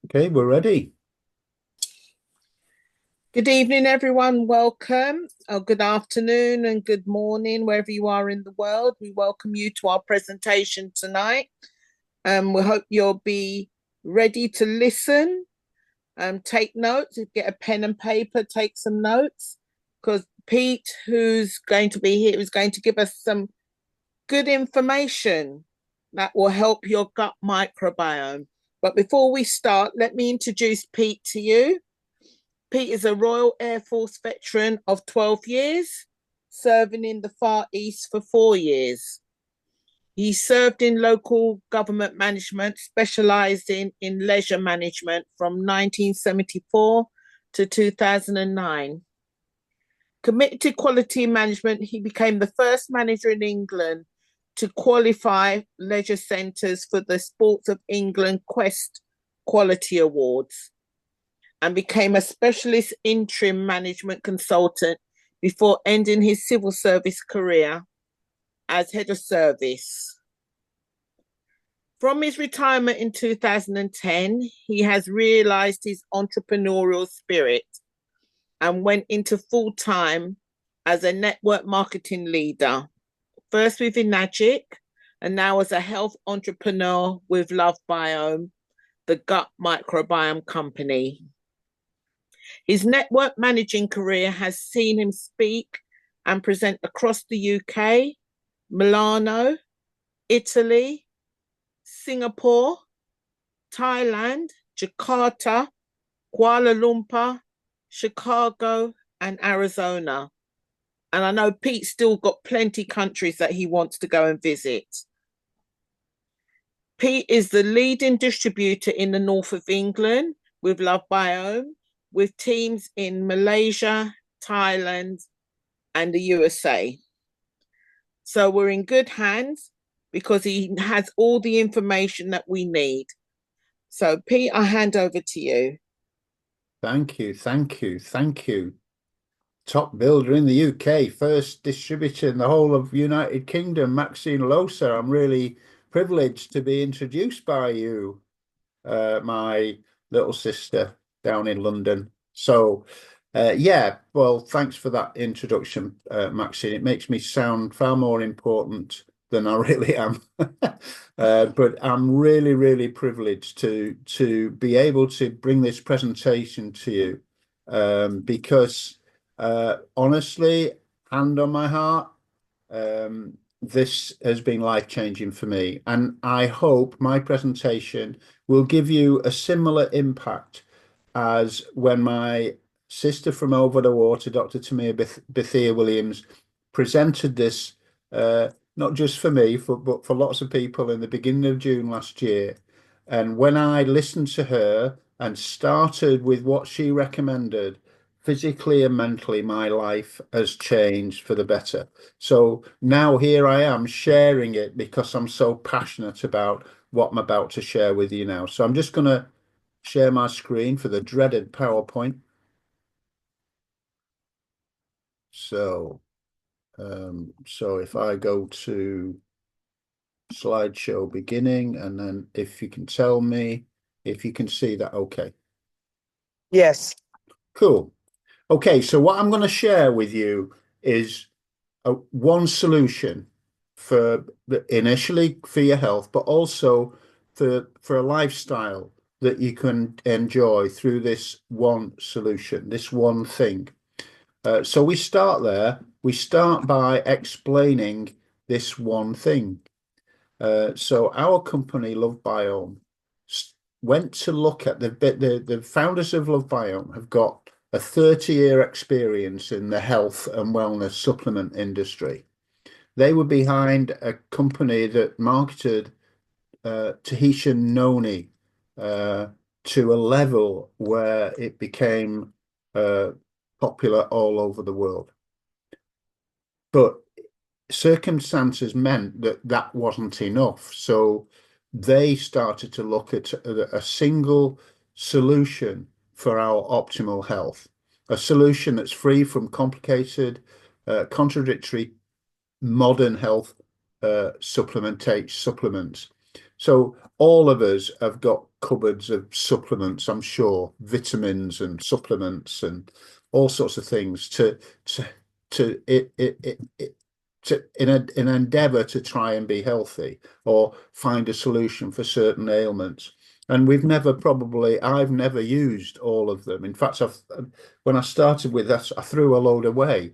Okay, we're ready. Good evening, everyone. Welcome, or good afternoon and good morning, wherever you are in the world. We welcome you to our presentation tonight. We hope you'll be ready to listen, take notes. If you get a pen and paper, take some notes, because Pete, who's going to be here, is going to give us some good information that will help your gut microbiome. But before we start, let me introduce Pete to you. Pete is a Royal Air Force veteran of 12 years, serving in the Far East for 4 years. He served in local government management, specializing in leisure management from 1974 to 2009. Committed to quality management, he became the first manager in England to qualify leisure centres for the Sports of England Quest Quality Awards, and became a specialist interim management consultant before ending his civil service career as head of service. From his retirement in 2010, he has realized his entrepreneurial spirit and went into full time as a network marketing leader, first with Enagic and now as a health entrepreneur with Lovebiome, the gut microbiome company. His network managing career has seen him speak and present across the UK, Milano, Italy, Singapore, Thailand, Jakarta, Kuala Lumpur, Chicago, and Arizona. And I know Pete's still got plenty countries that he wants to go and visit. Pete is the leading distributor in the north of England with Lovebiome, with teams in Malaysia, Thailand, and the USA. So we're in good hands because he has all the information that we need. So, Pete, I hand over to you. Thank you, thank you, thank you. Top builder in the UK, first distributor in the whole of United Kingdom, Maxine Losa. I'm really privileged to be introduced by you, my little sister down in London. So, yeah, well, thanks for that introduction, Maxine. It makes me sound far more important than I really am. But I'm really, really privileged to be able to bring this presentation to you, because honestly, hand on my heart, this has been life-changing for me, and I hope my presentation will give you a similar impact as when my sister from over the water, Dr. Tamir Bethia Williams, presented this, not just for me, but for lots of people in the beginning of June last year. And when I listened to her and started with what she recommended, physically and mentally, my life has changed for the better. So now here I am sharing it because I'm so passionate about what I'm about to share with you now. So I'm just going to share my screen for the dreaded PowerPoint. So, so if I go to slideshow beginning, and then if you can tell me if you can see that, okay. Yes. Cool. Okay, so what I'm going to share with you is one solution for initially for your health, but also for a lifestyle that you can enjoy through this one solution, this one thing. So we start there. We start by explaining this one thing. So our company, Lovebiome, went to look at the founders of Lovebiome have got a 30-year experience in the health and wellness supplement industry. They were behind a company that marketed Tahitian noni to a level where it became popular all over the world. But circumstances meant that that wasn't enough. So they started to look at a single solution for our optimal health, a solution that's free from complicated, contradictory modern health supplements. So all of us have got cupboards of supplements, I'm sure, vitamins and supplements and all sorts of things to to it to in an endeavor to try and be healthy or find a solution for certain ailments. And I've never used all of them. In fact, when I started with that, I threw a load away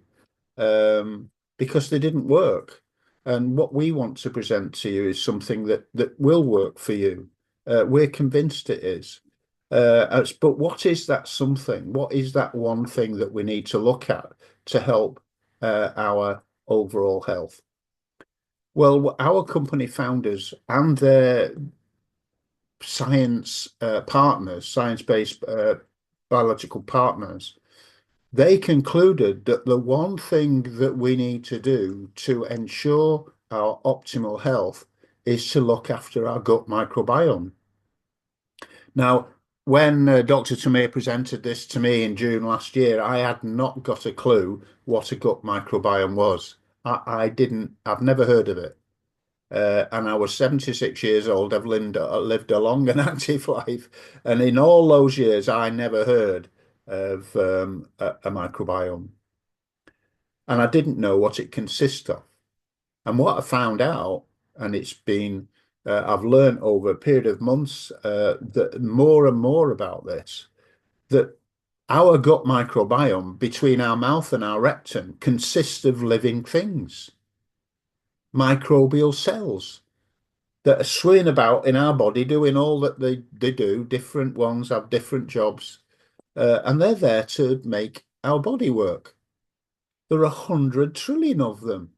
um, because they didn't work. And what we want to present to you is something that will work for you. We're convinced it is. But what is that something? What is that one thing that we need to look at to help our overall health? Well, our company founders and their science-based biological partners, they concluded that the one thing that we need to do to ensure our optimal health is to look after our gut microbiome. Now, when Dr. Tamir presented this to me in June last year, I had not got a clue what a gut microbiome was. I've never heard of it. And I was 76 years old. I've lived a long and active life. And in all those years, I never heard of a microbiome. And I didn't know what it consists of. And what I found out, and I've learned over a period of months that more and more about this, that our gut microbiome between our mouth and our rectum consists of living things, microbial cells that are swimming about in our body doing all that they do. Different ones have different jobs, and they're there to make our body work. There are 100 trillion of them.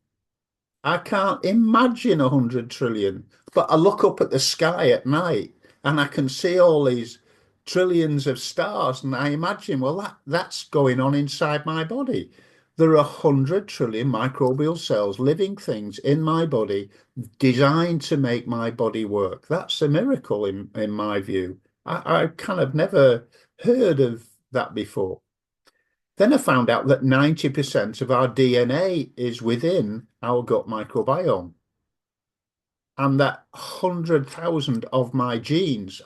I can't imagine 100 trillion, but I look up at the sky at night and I can see all these trillions of stars, and I imagine, well, that's going on inside my body. There are 100 trillion microbial cells, living things in my body, designed to make my body work. That's a miracle in my view. I kind of never heard of that before. Then I found out that 90% of our DNA is within our gut microbiome, and that 100,000 of our genes,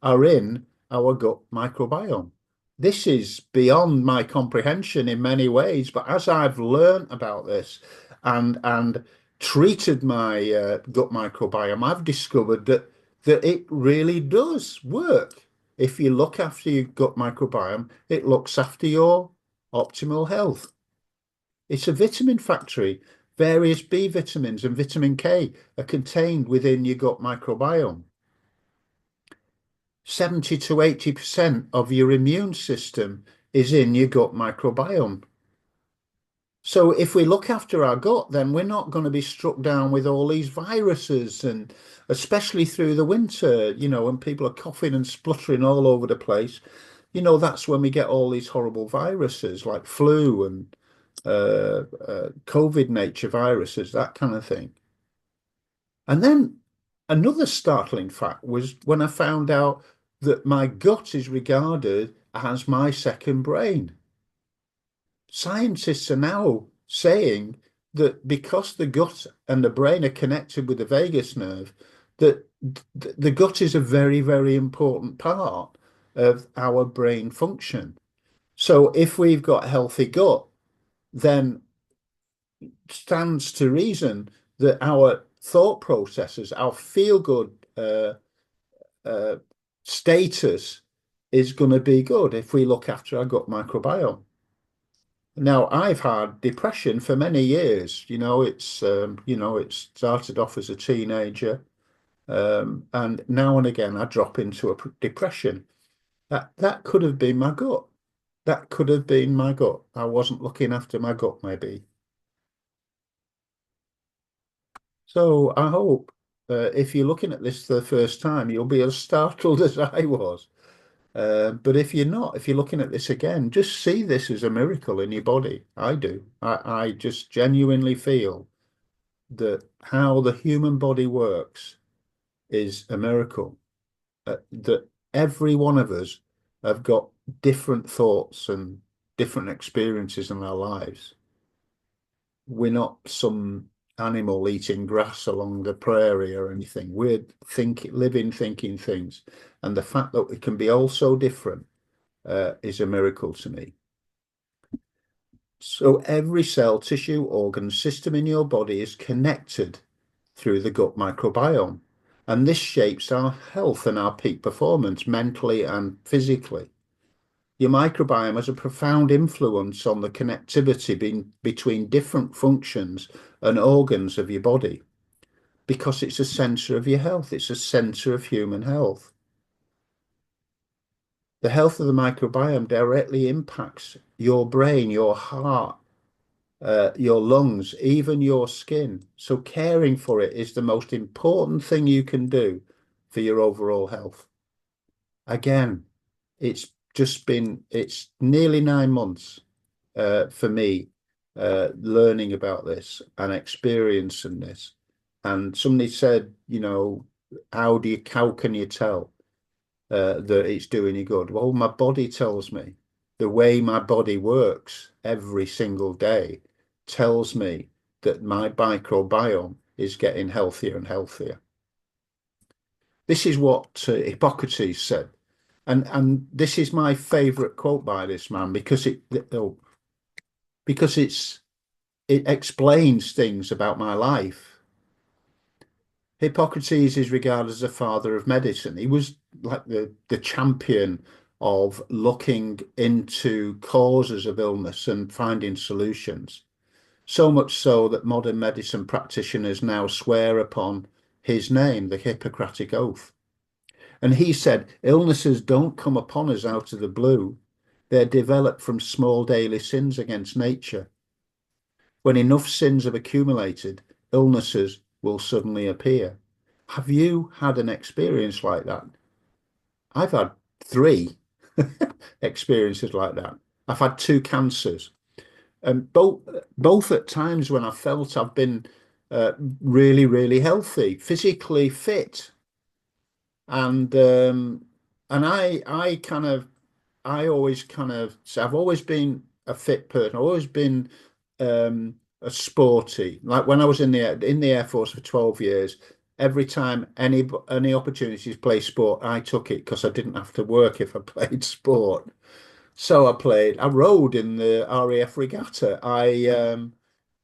are in our gut microbiome. This is beyond my comprehension in many ways, but as I've learned about this and treated my gut microbiome, I've discovered that it really does work. If you look after your gut microbiome, it looks after your optimal health. It's a vitamin factory. Various B vitamins and vitamin K are contained within your gut microbiome. 70 to 80% of your immune system is in your gut microbiome. So if we look after our gut, then we're not going to be struck down with all these viruses, and especially through the winter, when people are coughing and spluttering all over the place, that's when we get all these horrible viruses like flu and COVID nature viruses, that kind of thing. And then another startling fact was when I found out that my gut is regarded as my second brain. Scientists are now saying that because the gut and the brain are connected with the vagus nerve, that the gut is a very, very important part of our brain function. So if we've got a healthy gut, then stands to reason that our thought processes, our feel-good uh, status is going to be good if we look after our gut microbiome. Now, I've had depression for many years. It started off as a teenager, and now and again I drop into a depression. That could have been my gut. That could have been my gut. I wasn't looking after my gut, maybe. So I hope if you're looking at this for the first time, you'll be as startled as I was. But if you're not, if you're looking at this again, just see this as a miracle in your body. I do. I just genuinely feel that how the human body works is a miracle. That every one of us have got different thoughts and different experiences in our lives. We're not some animal eating grass along the prairie or anything. We're living, thinking things. And the fact that it can be all so different is a miracle to me. So every cell, tissue, organ, system in your body is connected through the gut microbiome. And this shapes our health and our peak performance mentally and physically. Your microbiome has a profound influence on the connectivity between different functions and organs of your body because it's a center of your health. It's a center of human health. The health of the microbiome directly impacts your brain, your heart, your lungs, even your skin. So caring for it is the most important thing you can do for your overall health. Again, it's nearly 9 months for me learning about this and experiencing this. And somebody said, how can you tell that it's doing you good? Well, my body tells me. The way my body works every single day tells me that my microbiome is getting healthier and healthier. This is what Hippocrates said. And this is my favorite quote by this man because it explains things about my life. Hippocrates is regarded as the father of medicine. He was like the champion of looking into causes of illness and finding solutions. So much so that modern medicine practitioners now swear upon his name, the Hippocratic Oath. And he said, illnesses don't come upon us out of the blue. They're developed from small daily sins against nature. When enough sins have accumulated, illnesses will suddenly appear. Have you had an experience like that? I've had 3 experiences like that. I've had 2 cancers, and both at times when I felt I've been really, really healthy, physically fit, and I always kind of so I've always been a fit person. I've always been a sporty. Like when I was in the Air Force for 12 years, every time any opportunity to play sport, I took it because I didn't have to work if I played sport. So I rowed in the RAF regatta.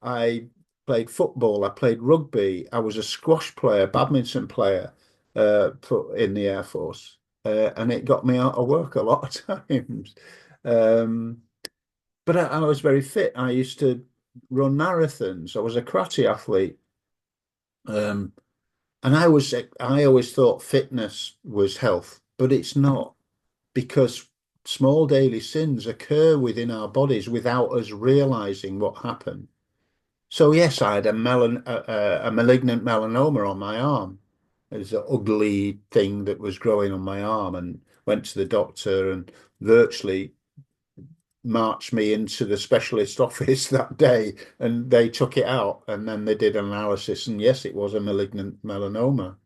I played football, I played rugby, I was a squash player, badminton player in the Air Force. And it got me out of work a lot of times. Um, but I was very fit. I used to run marathons. I was a karate athlete. Um, and I always thought fitness was health, but it's not because small daily sins occur within our bodies without us realizing what happened. So yes, I had a malignant melanoma on my arm. It was an ugly thing that was growing on my arm, and went to the doctor and virtually marched me into the specialist office that day, and they took it out, and then they did an analysis, and yes, it was a malignant melanoma.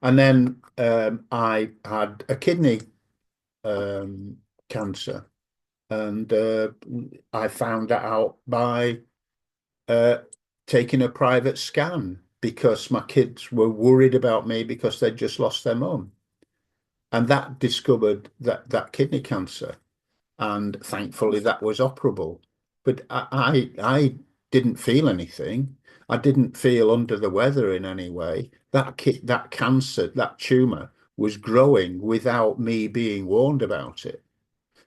And then I had a kidney cancer, and I found that out by uh, taking a private scan because my kids were worried about me because they'd just lost their mum. And that discovered that kidney cancer. And thankfully that was operable. But I didn't feel anything. I didn't feel under the weather in any way. That cancer, that tumor was growing without me being warned about it.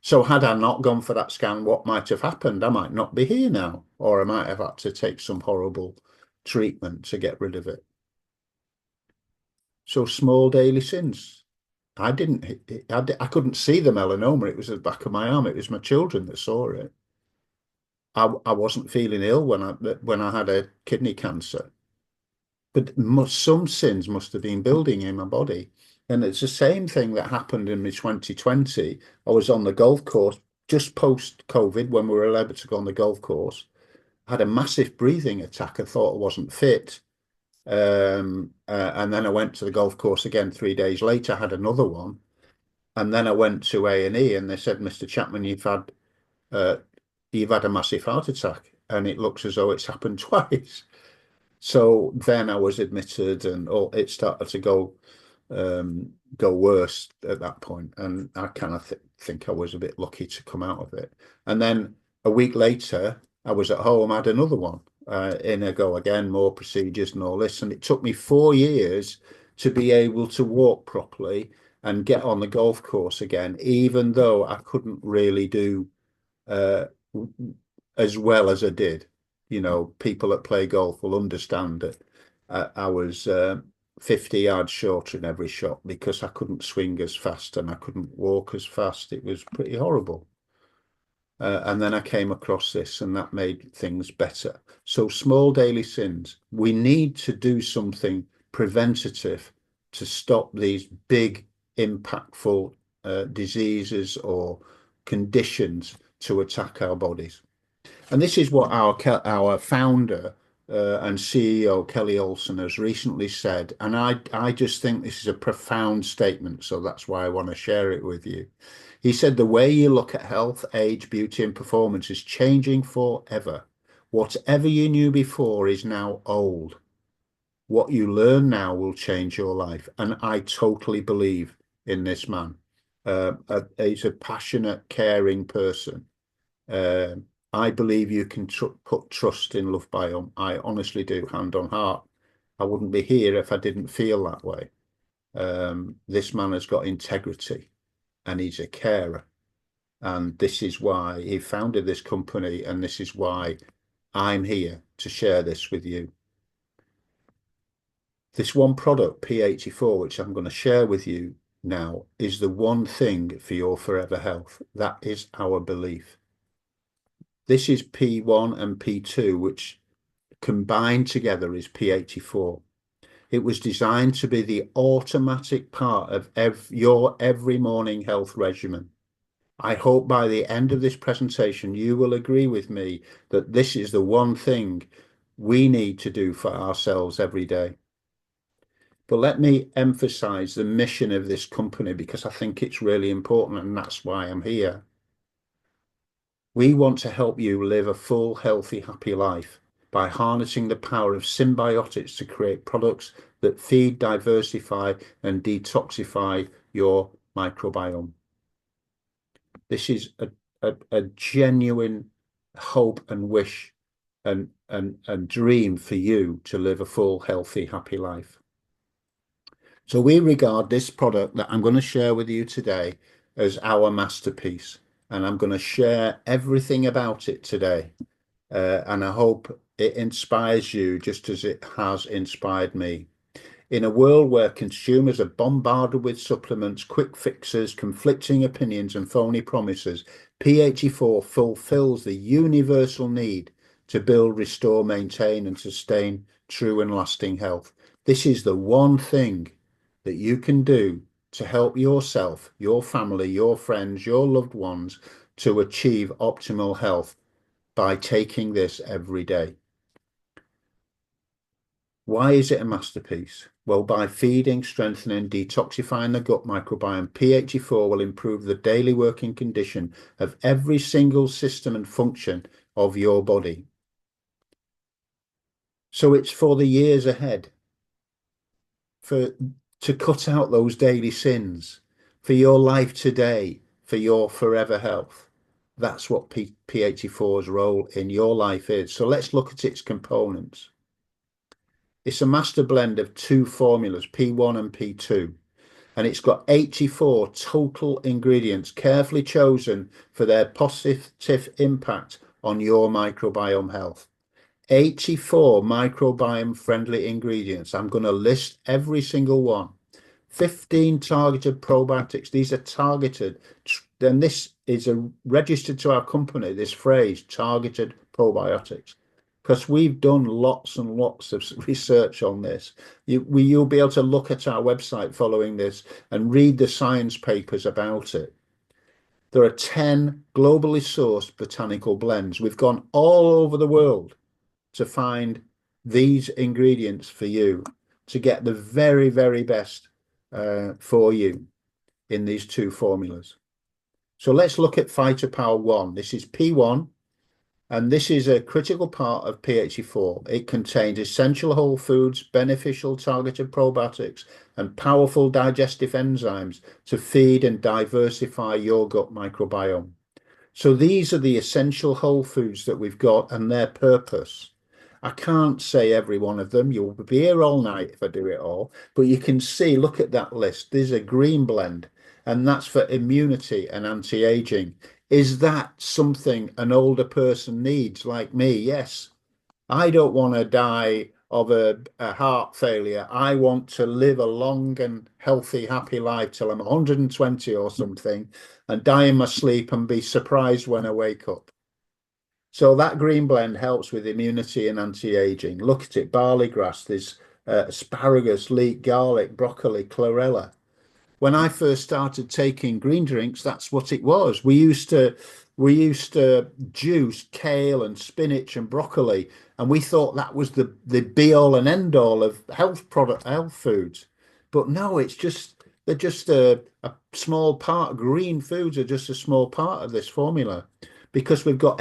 So had I not gone for that scan, what might have happened? I might not be here now, or I might have had to take some horrible treatment to get rid of it. So small daily sins. I couldn't see the melanoma. It was at the back of my arm. It was my children that saw it. I wasn't feeling ill when I had a kidney cancer, but some sins must have been building in my body. And it's the same thing that happened in my 2020. I was on the golf course just post COVID when we were allowed to go on the golf course. I had a massive breathing attack. I thought I wasn't fit. And then I went to the golf course again 3 days later, had another one. And then I went to A&E and they said, Mr. Chapman, uh, you've had a massive heart attack and it looks as though it's happened twice. So then I was admitted, and it started to go worse at that point, and I kind of think I was a bit lucky to come out of it. And then a week later, I was at home, had another one, in a go again, more procedures and all this, and it took me 4 years to be able to walk properly and get on the golf course again, even though I couldn't really do uh, as well as I did. You know, people that play golf will understand that I was 50 yards shorter in every shot because I couldn't swing as fast and I couldn't walk as fast. It was pretty horrible. And then I came across this, and that made things better. So small daily sins. We need to do something preventative to stop these big, impactful diseases or conditions to attack our bodies. And this is what our founder and CEO Kelly Olson has recently said, and I just think this is a profound statement, so that's why I want to share it with you. He said the way you look at health, age, beauty, and performance is changing forever. Whatever you knew before is now old. What you learn now will change your life, and I totally believe in this man. He's a passionate, caring person. Uh, I believe you can put trust in Lovebiome. I honestly do, hand on heart. I wouldn't be here if I didn't feel that way. This man has got integrity and he's a carer. And this is why he founded this company, and this is why I'm here to share this with you. This one product, P84, which I'm going to share with you now, is the one thing for your forever health. That is our belief. This is P1 and P2, which combined together is P84. It was designed to be the automatic part of your every morning health regimen. I hope by the end of this presentation, you will agree with me that this is the one thing we need to do for ourselves every day. But let me emphasize the mission of this company, because I think it's really important, and that's why I'm here. We want to help you live a full, healthy, happy life by harnessing the power of symbiotics to create products that feed, diversify, and detoxify your microbiome. This is a genuine hope and wish and dream for you to live a full, healthy, happy life. So we regard this product that I'm going to share with you today as our masterpiece, and I'm going to share everything about it today. And I hope it inspires you just as it has inspired me. In a world where consumers are bombarded with supplements, quick fixes, conflicting opinions, and phony promises, P84 fulfills the universal need to build, restore, maintain, and sustain true and lasting health. This is the one thing that you can do to help yourself, your family, your friends, your loved ones to achieve optimal health by taking this every day. Why is it a masterpiece? Well, by feeding, strengthening, detoxifying the gut microbiome, P84 will improve the daily working condition of every single system and function of your body. So it's for the years ahead, to cut out those daily sins, for your life today, for your forever health. That's what P84's role in your life is. So let's look at its components. It's a master blend of two formulas, P1 and P2, and it's got 84 total ingredients carefully chosen for their positive impact on your microbiome health. 84 microbiome friendly ingredients. I'm going to list every single one. 15 targeted probiotics. These are targeted. Then this is registered to our company, this phrase, targeted probiotics, because we've done lots and lots of research on this. You'll be able to look at our website following this and read the science papers about it. There are 10 globally sourced botanical blends. We've gone all over the world to find these ingredients for you, to get the very, very best for you in these two formulas. So let's look at Phytopower 1. This is P1, And this is a critical part of P84. It contains essential whole foods, beneficial targeted probiotics, and powerful digestive enzymes to feed and diversify your gut microbiome. So these are the essential whole foods that we've got and their purpose. I can't say every one of them. You'll be here all night if I do it all. But you can see, look at that list. There's a green blend, and that's for immunity and anti-aging. Is that something an older person needs, like me? Yes. I don't want to die of a heart failure. I want to live a long and healthy, happy life till I'm 120 or something and die in my sleep and be surprised when I wake up. So that green blend helps with immunity and anti-aging. Look at it, barley grass, there's asparagus, leek, garlic, broccoli, chlorella. When I first started taking green drinks, that's what it was. We used to juice kale and spinach and broccoli, and we thought that was the be all and end all of health foods. But no, they're just a small part. Green foods are just a small part of this formula because we've got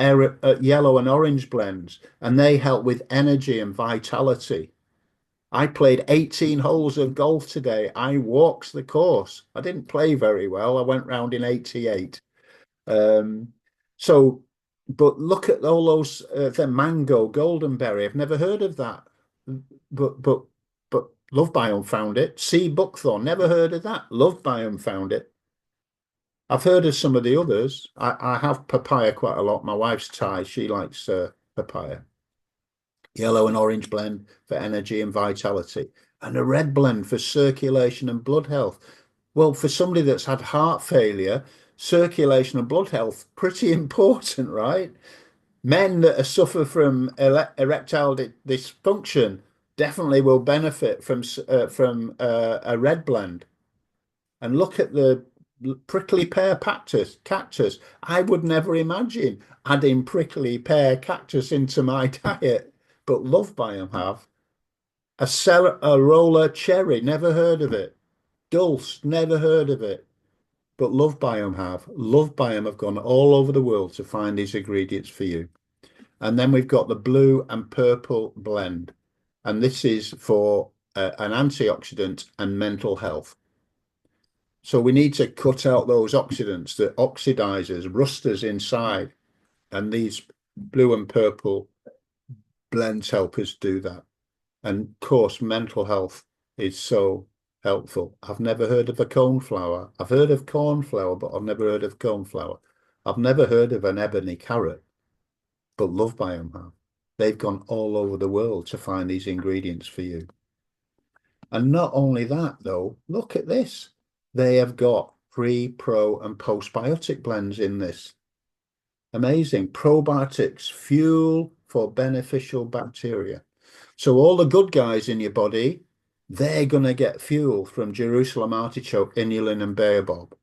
yellow and orange blends, and they help with energy and vitality. I played 18 holes of golf today. I walked the course. I didn't play very well. I went round in 88. Um, so, but look at all those, the mango, goldenberry. I've never heard of that. But, but, but Lovebiome found it. Sea buckthorn, never heard of that. Lovebiome found it. I've heard of some of the others. I have papaya quite a lot. My wife's Thai. She likes papaya. Yellow and orange blend for energy and vitality, and a red blend for circulation and blood health. Well, for somebody that's had heart failure, circulation and blood health, pretty important, right? Men that suffer from erectile dysfunction definitely will benefit from a red blend. And look at the prickly pear cactus. I would never imagine adding prickly pear cactus into my diet, but Lovebiome have. A roller cherry, never heard of it. Dulse, never heard of it. But Lovebiome have. Lovebiome have gone all over the world to find these ingredients for you. And then we've got the blue and purple blend. And this is for an antioxidant and mental health. So we need to cut out those oxidants, the oxidizers, rusters inside. And these blue and purple blends help us do that. And of course, mental health is so helpful. I've never heard of a cornflower. I've heard of cornflower, but I've never heard of cornflower. I've never heard of an ebony carrot, but Lovebiome have. They've gone all over the world to find these ingredients for you. And not only that, though, look at this. They have got pre, pro, and postbiotic blends in this. Amazing. Probiotics, fuel for beneficial bacteria. So all the good guys in your body, they're going to get fuel from Jerusalem artichoke, inulin, and baobab.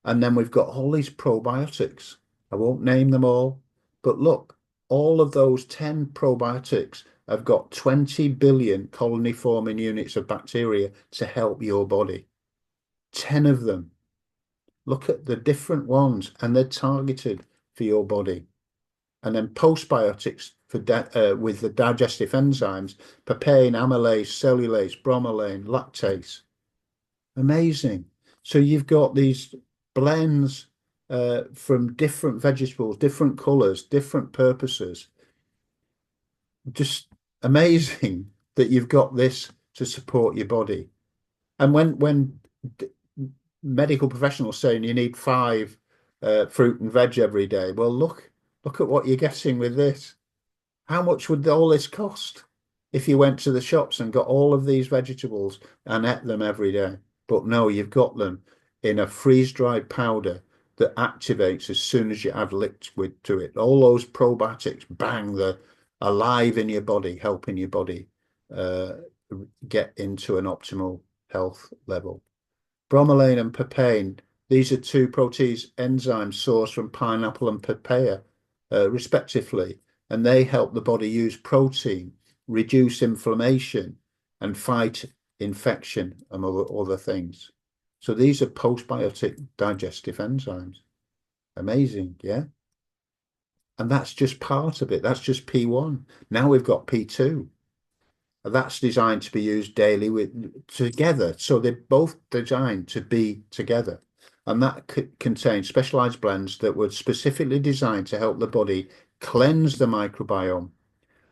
And then we've got all these probiotics. I won't name them all, but look, all of those 10 probiotics have got 20 billion colony forming units of bacteria to help your body. 10 of them. Look at the different ones, and they're targeted for your body. And then postbiotics for with the digestive enzymes, papain, amylase, cellulase, bromelain, lactase. Amazing. So you've got these blends from different vegetables, different colors, different purposes. Just amazing that you've got this to support your body. And when medical professionals saying you need 5 fruit and veg every day, well, look at what you're getting with this. How much would all this cost if you went to the shops and got all of these vegetables and ate them every day? But no, you've got them in a freeze-dried powder that activates as soon as you add liquid to it. All those probiotics, bang, they're alive in your body, helping your body get into an optimal health level. Bromelain and papain, these are 2 protease enzymes sourced from pineapple and papaya, respectively, and they help the body use protein, reduce inflammation, and fight infection, among other things. So these are postbiotic digestive enzymes. Amazing, yeah? And that's just part of it. That's just P1. Now we've got P2. That's designed to be used daily together. So they're both designed to be together. And that contains specialized blends that were specifically designed to help the body cleanse the microbiome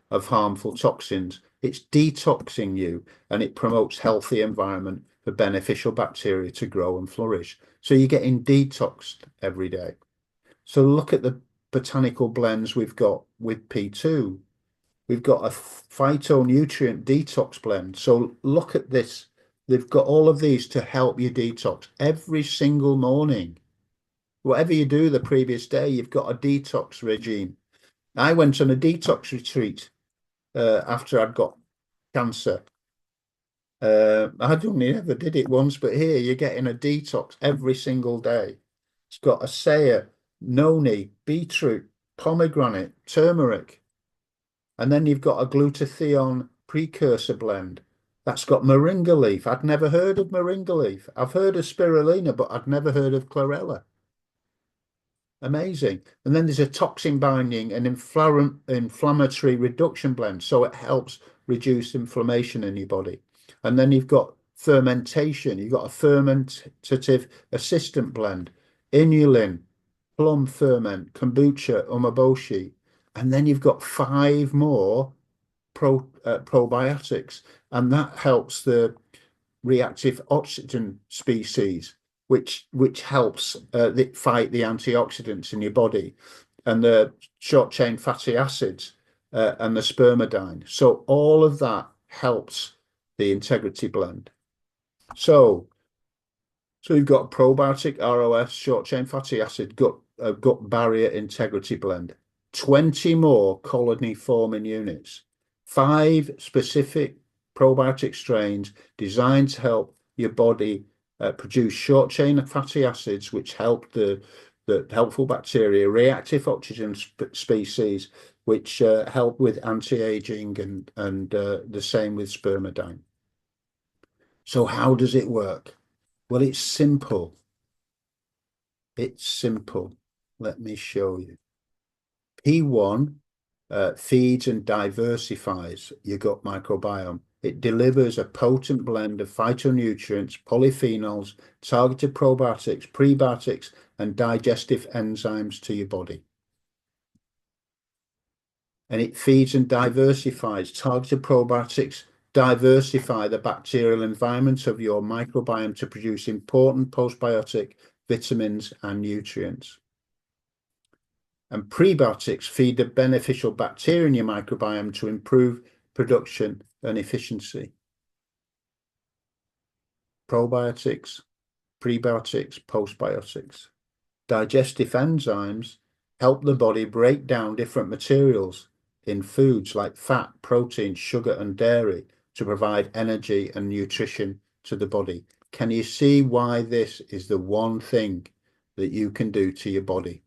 of harmful toxins. It's detoxing you, and it promotes healthy environment for beneficial bacteria to grow and flourish. So you're getting detoxed every day. So look at the botanical blends we've got with P2. We've got a phytonutrient detox blend. So look at this. They've got all of these to help you detox every single morning. Whatever you do the previous day, you've got a detox regime. I went on a detox retreat after I'd got cancer. I'd only ever did it once, but here you're getting a detox every single day. It's got acai, noni, beetroot, pomegranate, turmeric. And then you've got a glutathione precursor blend. That's got moringa leaf. I'd never heard of moringa leaf. I've heard of spirulina, but I'd never heard of chlorella. Amazing. And then there's a toxin binding and inflammatory reduction blend. So it helps reduce inflammation in your body. And then you've got fermentation. You've got a fermentative assistant blend, inulin, plum ferment, kombucha, umeboshi. And then you've got 5 more probiotics. And that helps the reactive oxygen species, which helps fight the antioxidants in your body, and the short chain fatty acids and the spermidine. So all of that helps the integrity blend. So you've got probiotic ROS, short chain fatty acid, gut barrier integrity blend, 20 more colony forming units, 5 specific probiotic strains designed to help your body produce short chain fatty acids, which help the helpful bacteria, reactive oxygen species, which help with anti-aging, and the same with spermidine. So how does it work? Well, it's simple. It's simple. Let me show you. P1 feeds and diversifies your gut microbiome. It delivers a potent blend of phytonutrients, polyphenols, targeted probiotics, prebiotics, and digestive enzymes to your body. And it feeds and diversifies. Targeted probiotics diversify the bacterial environment of your microbiome to produce important postbiotic vitamins and nutrients. And prebiotics feed the beneficial bacteria in your microbiome to improve production and efficiency. Probiotics, prebiotics, postbiotics. Digestive enzymes help the body break down different materials in foods like fat, protein, sugar, and dairy to provide energy and nutrition to the body. Can you see why this is the one thing that you can do to your body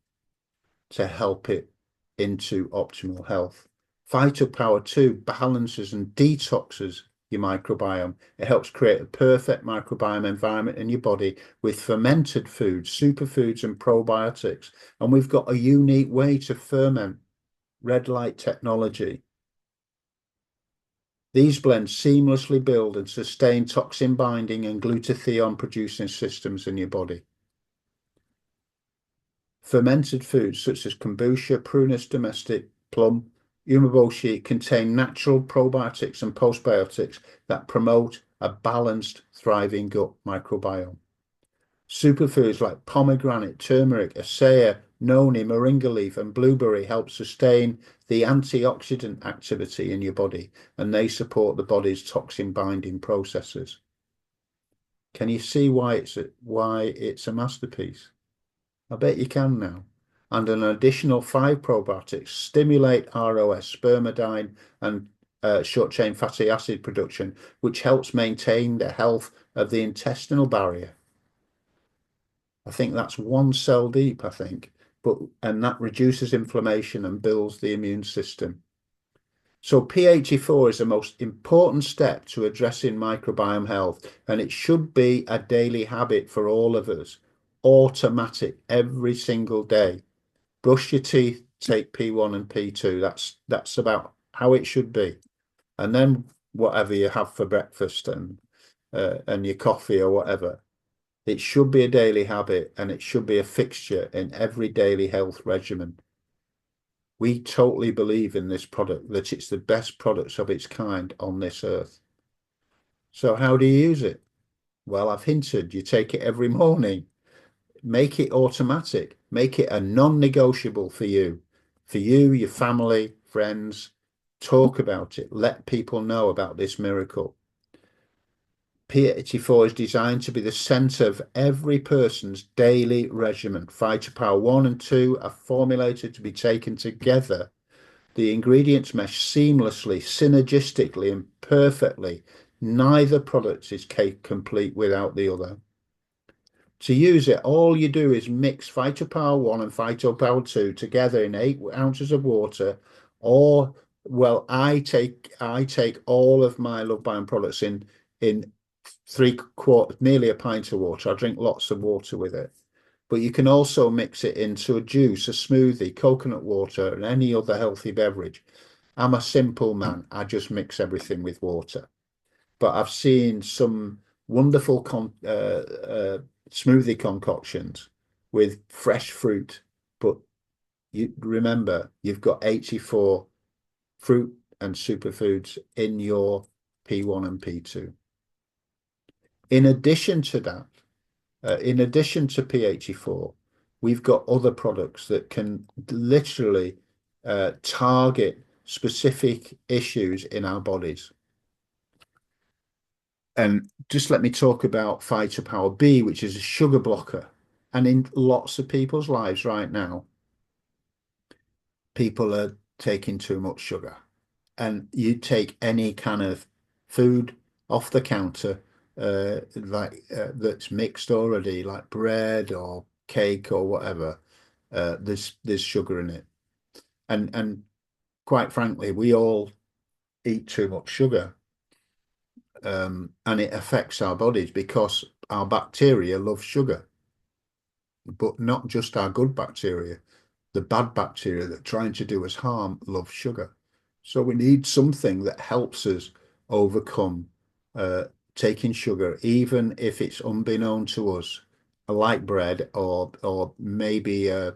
to help it into optimal health? Phytopower 2 balances and detoxes your microbiome. It helps create a perfect microbiome environment in your body with fermented foods, superfoods, and probiotics. And we've got a unique way to ferment, red light technology. These blends seamlessly build and sustain toxin binding and glutathione producing systems in your body. Fermented foods such as kombucha, prunus domestic, plum, umeboshi contain natural probiotics and postbiotics that promote a balanced, thriving gut microbiome. Superfoods like pomegranate, turmeric, acai, noni, moringa leaf, and blueberry help sustain the antioxidant activity in your body, and they support the body's toxin binding processes. Can you see why it's a masterpiece? I bet you can now. And an additional 5 probiotics stimulate ROS, spermidine, and short-chain fatty acid production, which helps maintain the health of the intestinal barrier. I think that's 1 cell deep, I think, and that reduces inflammation and builds the immune system. So P84 is the most important step to addressing microbiome health, and it should be a daily habit for all of us. Automatic every single day. Brush your teeth take P1 and P2. That's about how it should be. And then whatever you have for breakfast and your coffee or whatever, it should be a daily habit, and it should be a fixture in every daily health regimen. We totally believe in this product, that it's the best product of its kind on this earth. So how do you use it? Well, I've hinted, you take it every morning. Make it automatic. Make it a non-negotiable for you, your family, friends. Talk about it. Let people know about this miracle. P84 is designed to be the center of every person's daily regimen. Phytopower 1 and 2 are formulated to be taken together. The ingredients mesh seamlessly, synergistically, and perfectly. Neither product is complete without the other. To use it, all you do is mix Phytopower 1 and Phytopower 2 together in 8 ounces of water, or well, I take all of my Lovebiome products in 3/4, nearly a pint of water. I drink lots of water with it. But you can also mix it into a juice, a smoothie, coconut water, and any other healthy beverage. I'm a simple man. I just mix everything with water. But I've seen some wonderful smoothie concoctions with fresh fruit. But you remember, you've got 84 fruit and superfoods in your P1 and P2. In addition to that, in addition to P84, we've got other products that can literally target specific issues in our bodies. And just let me talk about Phytopower B, which is a sugar blocker. And in lots of people's lives right now, people are taking too much sugar. And you take any kind of food off the counter, that's mixed already, like bread or cake or whatever, there's sugar in it. And quite frankly, we all eat too much sugar. And it affects our bodies because our bacteria love sugar, but not just our good bacteria. The bad bacteria that are trying to do us harm love sugar. So we need something that helps us overcome taking sugar, even if it's unbeknown to us, like bread or maybe a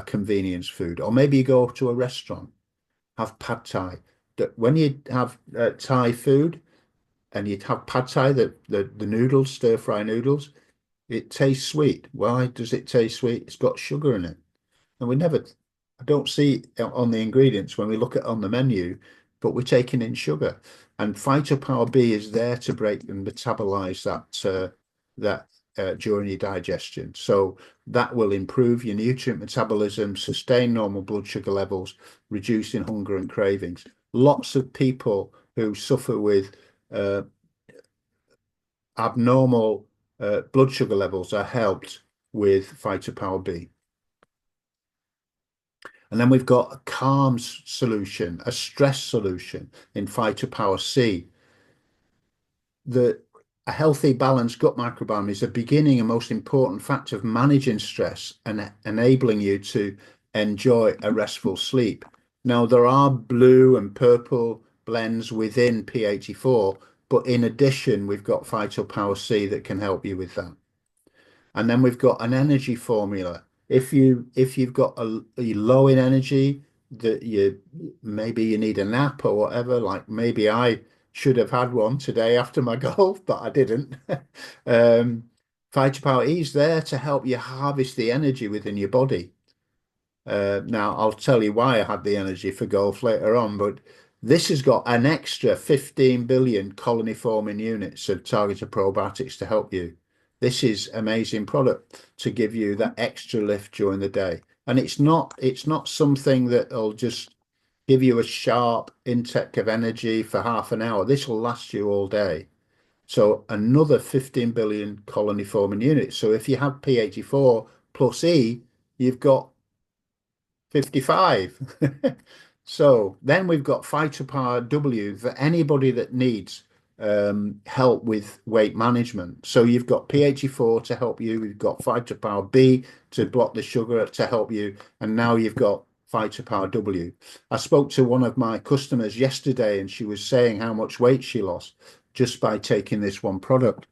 convenience food, or maybe you go to a restaurant, have pad thai. That when you have Thai food, and you'd have pad thai, the noodles, stir fry noodles, it tastes sweet. Why does it taste sweet? It's got sugar in it. And I don't see it on the ingredients when we look at on the menu, but we're taking in sugar. And Phytopower B is there to break and metabolize that during your digestion. So that will improve your nutrient metabolism, sustain normal blood sugar levels, reducing hunger and cravings. Lots of people who suffer with abnormal blood sugar levels are helped with Phytopower B. And then we've got a calm solution, a stress solution in Phytopower C. A healthy, balanced gut microbiome is the beginning and most important factor of managing stress and enabling you to enjoy a restful sleep. Now, there are blue and purple blends within P84, but in addition, we've got Phytopower C that can help you with that. And then we've got an energy formula. If you've got a low in energy, that maybe you need a nap or whatever, like maybe I should have had one today after my golf, but I didn't. Phytopower E is there to help you harvest the energy within your body. Now, I'll tell you why I had the energy for golf later on, but this has got an extra 15 billion colony forming units of targeted probiotics to help you. This is amazing product to give you that extra lift during the day. And it's not something that'll just give you a sharp intake of energy for half an hour. This will last you all day. So another 15 billion colony forming units. So if you have P84 plus E, you've got 55. So then we've got Phytopower W for anybody that needs help with weight management. So you've got P84 to help you, you've got Phytopower B to block the sugar to help you, and now you've got Phytopower W. I spoke to one of my customers yesterday, and she was saying how much weight she lost just by taking this one product.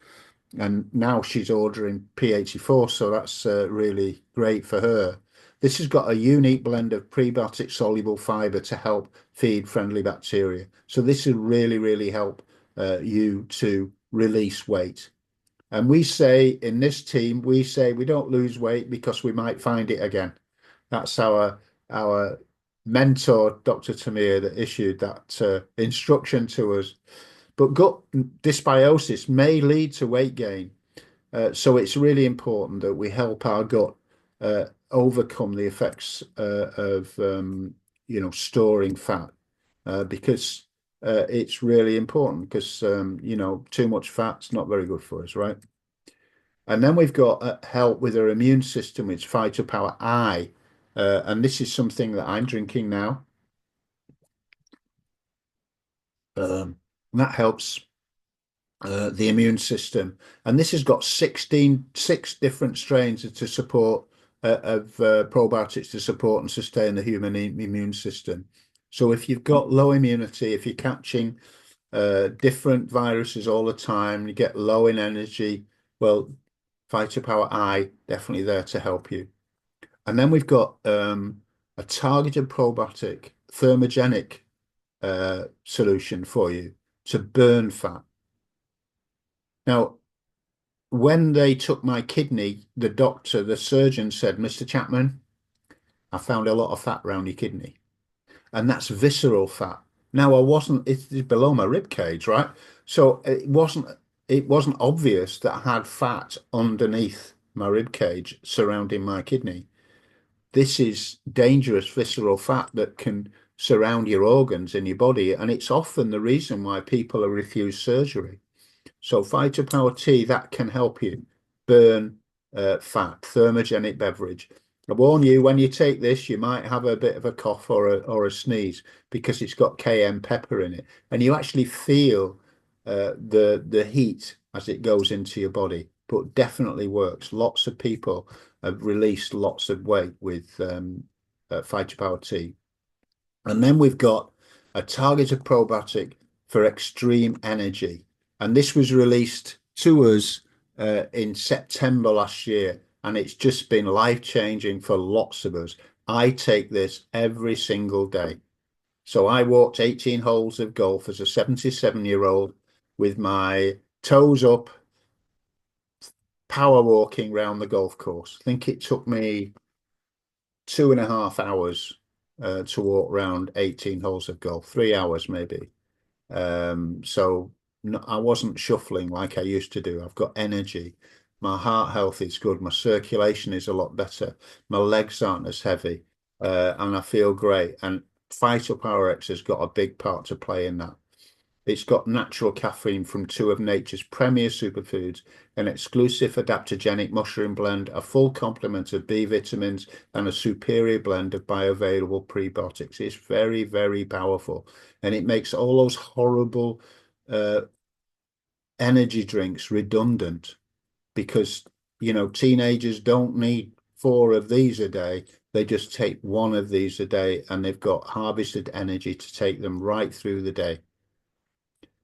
And now she's ordering P84, so that's really great for her. This has got a unique blend of prebiotic soluble fiber to help feed friendly bacteria. So this will really, really help you to release weight. And we say in this team, we say we don't lose weight because we might find it again. That's our mentor, Dr. Tamir, that issued that instruction to us. But gut dysbiosis may lead to weight gain. So it's really important that we help our gut overcome the effects of storing fat because it's really important because too much fat's not very good for us, right? And then we've got help with our immune system, which Phytopower I, and this is something that I'm drinking now. And that helps the immune system. And this has got six different strains to support of probiotics to support and sustain the human immune system. So if you've got low immunity, if you're catching different viruses all the time, you get low in energy, well, Phytopower I definitely there to help you. And then we've got a targeted probiotic thermogenic solution for you to burn fat. Now, when they took my kidney, the surgeon said, Mr. Chapman, I found a lot of fat around your kidney. And that's visceral fat. Now, it's below my rib cage, right? So it wasn't obvious that I had fat underneath my rib cage surrounding my kidney. This is dangerous visceral fat that can surround your organs in your body. And it's often the reason why people are refused surgery. So Phytopower Tea, that can help you burn fat, thermogenic beverage. I warn you, when you take this, you might have a bit of a cough or a sneeze because it's got cayenne pepper in it. And you actually feel the heat as it goes into your body, but definitely works. Lots of people have released lots of weight with Phytopower Tea. And then we've got a targeted probiotic for extreme energy. And this was released to us in September last year. And it's just been life-changing for lots of us. I take this every single day. So I walked 18 holes of golf as a 77-year-old with my toes up, power walking around the golf course. I think it took me 2.5 hours to walk around 18 holes of golf, 3 hours maybe. So I wasn't shuffling like I used to do. I've got energy. My heart health is good. My circulation is a lot better. My legs aren't as heavy, and I feel great. And Phytopower X has got a big part to play in that. It's got natural caffeine from two of nature's premier superfoods, an exclusive adaptogenic mushroom blend, a full complement of B vitamins, and a superior blend of bioavailable prebiotics. It's very, very powerful. And it makes all those horrible energy drinks redundant because, teenagers don't need 4 of these a day. They just take 1 of these a day and they've got harvested energy to take them right through the day.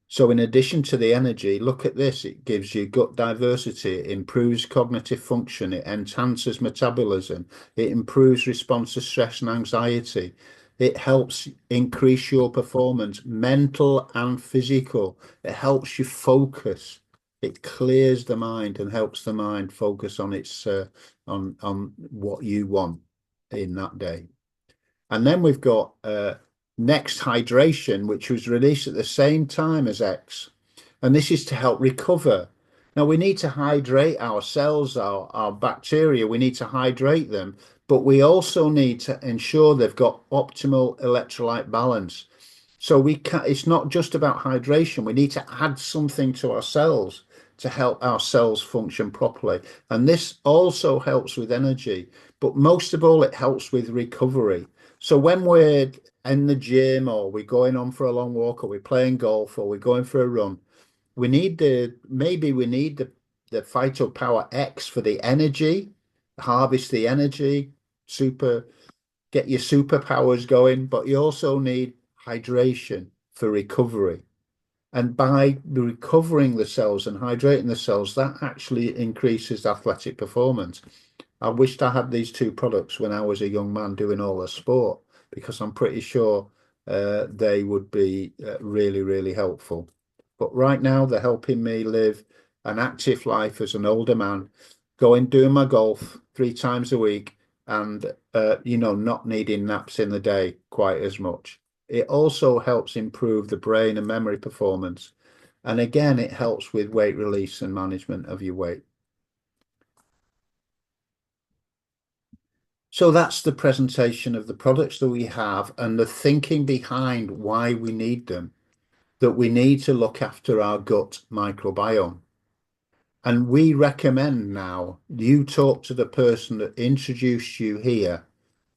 So in addition to the energy, look at this. It gives you gut diversity, it improves cognitive function, it enhances metabolism, it improves response to stress and anxiety. It helps increase your performance, mental and physical. It helps you focus. It clears the mind and helps the mind focus on its on what you want in that day. And then we've got Next Hydration, which was released at the same time as X. And this is to help recover. Now, we need to hydrate our cells, our bacteria. We need to hydrate them, but we also need to ensure they've got optimal electrolyte balance. So it's not just about hydration. We need to add something to our cells to help our cells function properly. And this also helps with energy, but most of all, it helps with recovery. So when we're in the gym or we're going on for a long walk or we're playing golf or we're going for a run, maybe we need the Phytopower X for the energy, harvest the energy, get your superpowers going, but you also need hydration for recovery. And by recovering the cells and hydrating the cells, that actually increases athletic performance. I wished I had these two products when I was a young man doing all the sport, because I'm pretty sure they would be really, really helpful. But right now, they're helping me live an active life as an older man, doing my golf 3 times a week, and not needing naps in the day quite as much. It also helps improve the brain and memory performance. And again, it helps with weight release and management of your weight. So that's the presentation of the products that we have and the thinking behind why we need them, that we need to look after our gut microbiome. And we recommend now you talk to the person that introduced you here,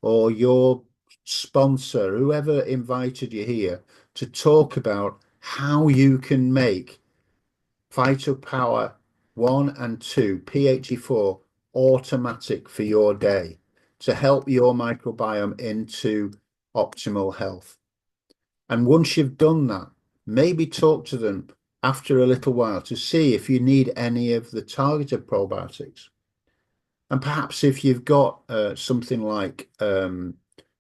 or your sponsor, whoever invited you here, to talk about how you can make Phytopower 1 and 2, P84, automatic for your day to help your microbiome into optimal health. And once you've done that, maybe talk to them after a little while to see if you need any of the targeted probiotics. And perhaps if you've got something like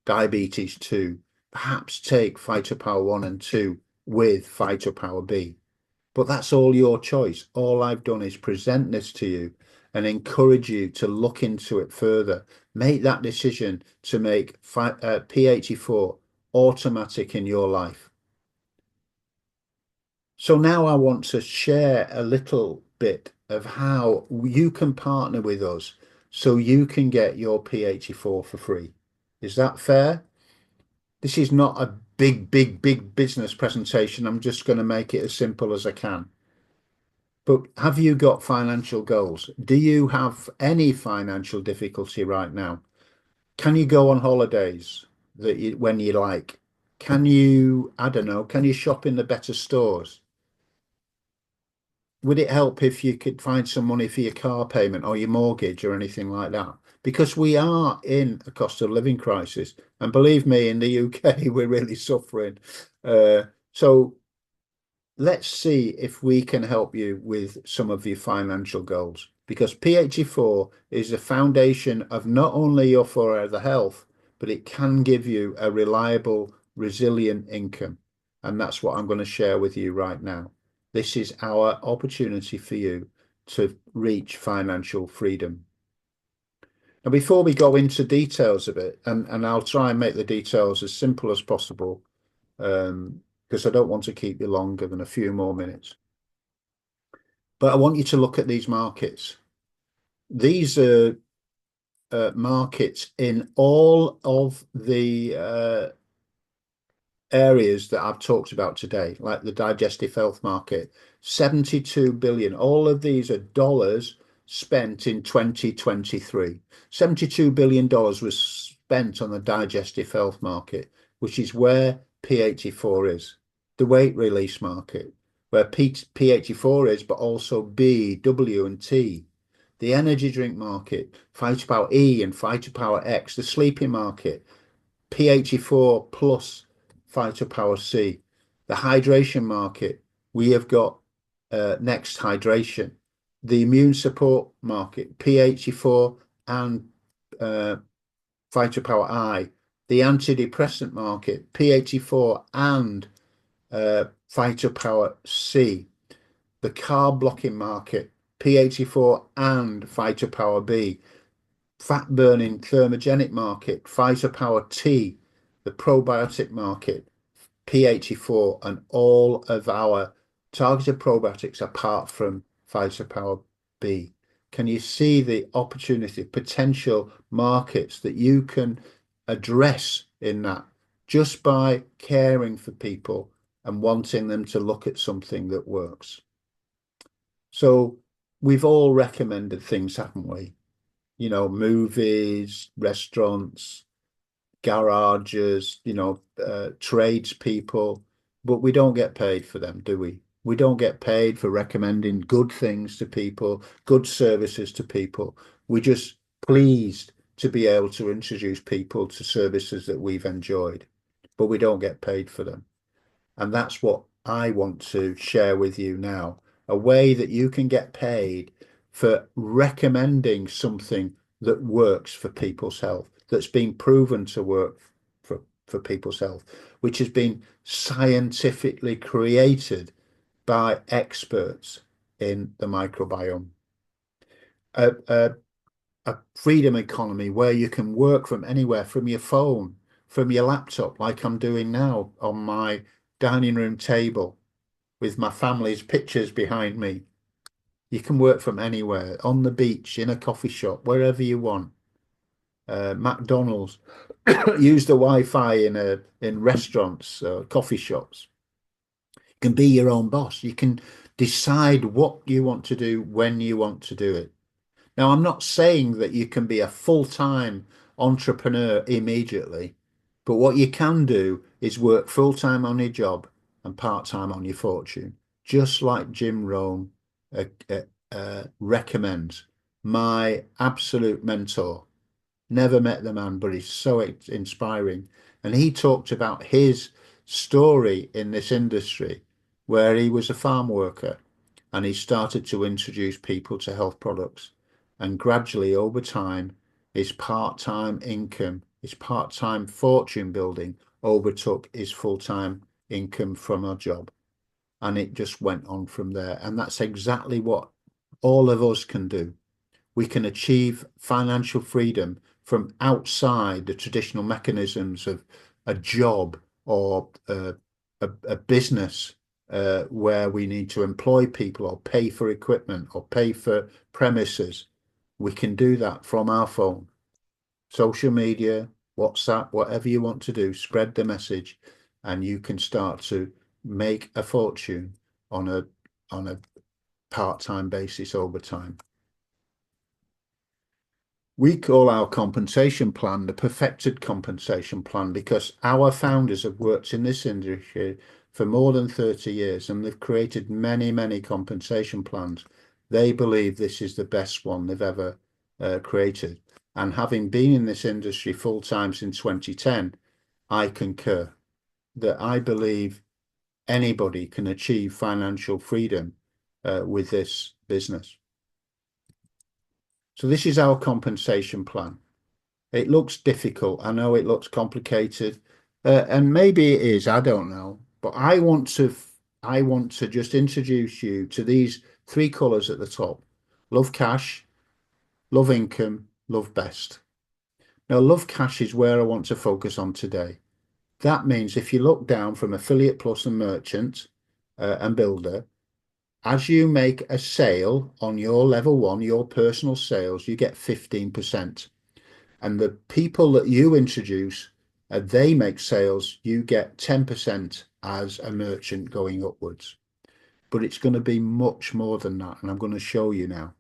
diabetes 2, perhaps take Phytopower 1 and 2 with Phytopower B. But that's all your choice. All I've done is present this to you and encourage you to look into it further. Make that decision to make P84 automatic in your life. So now I want to share a little bit of how you can partner with us so you can get your P84 for free. Is that fair? This is not a big business presentation. I'm just going to make it as simple as I can. But have you got financial goals? Do you have any financial difficulty right now? Can you go on holidays when you like? Can you, I don't know, can you shop in the better stores? Would it help if you could find some money for your car payment or your mortgage or anything like that? Because we are in a cost of living crisis. And believe me, in the UK, we're really suffering. So let's see if we can help you with some of your financial goals, because P84 is the foundation of not only your forever health, but it can give you a reliable, resilient income. And that's what I'm going to share with you right now. This is our opportunity for you to reach financial freedom. Now, before we go into details of it, and I'll try and make the details as simple as possible, because I don't want to keep you longer than a few more minutes. But I want you to look at these markets. These are markets in all of the areas that I've talked about today, like the digestive health market, 72 billion. All of these are dollars spent in 2023. $72 billion was spent on the digestive health market, which is where P84 is. The weight release market, where P84 is, but also B, W, and T. The energy drink market, Phytopower E and Phytopower X. The sleeping market, P84 plus Phytopower C. The hydration market, we have got Next Hydration. The immune support market, P84 and Phytopower I. The antidepressant market, P84 and Phytopower C. The carb blocking market, P84 and Phytopower B. Fat burning thermogenic market, Phytopower T. The probiotic market, P84, and all of our targeted probiotics apart from Phytopower B. Can you see the opportunity, potential markets that you can address in that just by caring for people and wanting them to look at something that works? So we've all recommended things, haven't we? You know, movies, restaurants, garages, tradespeople, but we don't get paid for them, do we? We don't get paid for recommending good things to people, good services to people. We're just pleased to be able to introduce people to services that we've enjoyed, but we don't get paid for them. And that's what I want to share with you now, a way that you can get paid for recommending something that works for people's health, that's been proven to work for people's health, which has been scientifically created by experts in the microbiome. A freedom economy where you can work from anywhere, from your phone, from your laptop, like I'm doing now on my dining room table with my family's pictures behind me. You can work from anywhere, on the beach, in a coffee shop, wherever you want. McDonald's, use the Wi-Fi in restaurants, coffee shops. You can be your own boss. You can decide what you want to do when you want to do it. Now, I'm not saying that you can be a full-time entrepreneur immediately, but what you can do is work full-time on your job and part-time on your fortune, just like Jim Rohn recommends. My absolute mentor. Never met the man, but he's so inspiring. And he talked about his story in this industry where he was a farm worker and he started to introduce people to health products. And gradually over time, his part-time income, his part-time fortune building overtook his full-time income from a job. And it just went on from there. And that's exactly what all of us can do. We can achieve financial freedom from outside the traditional mechanisms of a job or a business where we need to employ people or pay for equipment or pay for premises. We can do that from our phone. Social media, WhatsApp, whatever you want to do, spread the message, and you can start to make a fortune on a part-time basis over time. We call our compensation plan the perfected compensation plan because our founders have worked in this industry for more than 30 years and they've created many, many compensation plans. They believe this is the best one they've ever created. And having been in this industry full time since 2010, I concur that I believe anybody can achieve financial freedom with this business. So this is our compensation plan. It looks difficult. I know it looks complicated, and maybe it is. I don't know. But I want to just introduce you to these three colours at the top: love cash, love income, love best. Now, love cash is where I want to focus on today. That means if you look down from affiliate plus and merchant and builder, as you make a sale on your level one, your personal sales, you get 15%. And the people that you introduce, they make sales, you get 10% as a merchant going upwards. But it's going to be much more than that. And I'm going to show you now.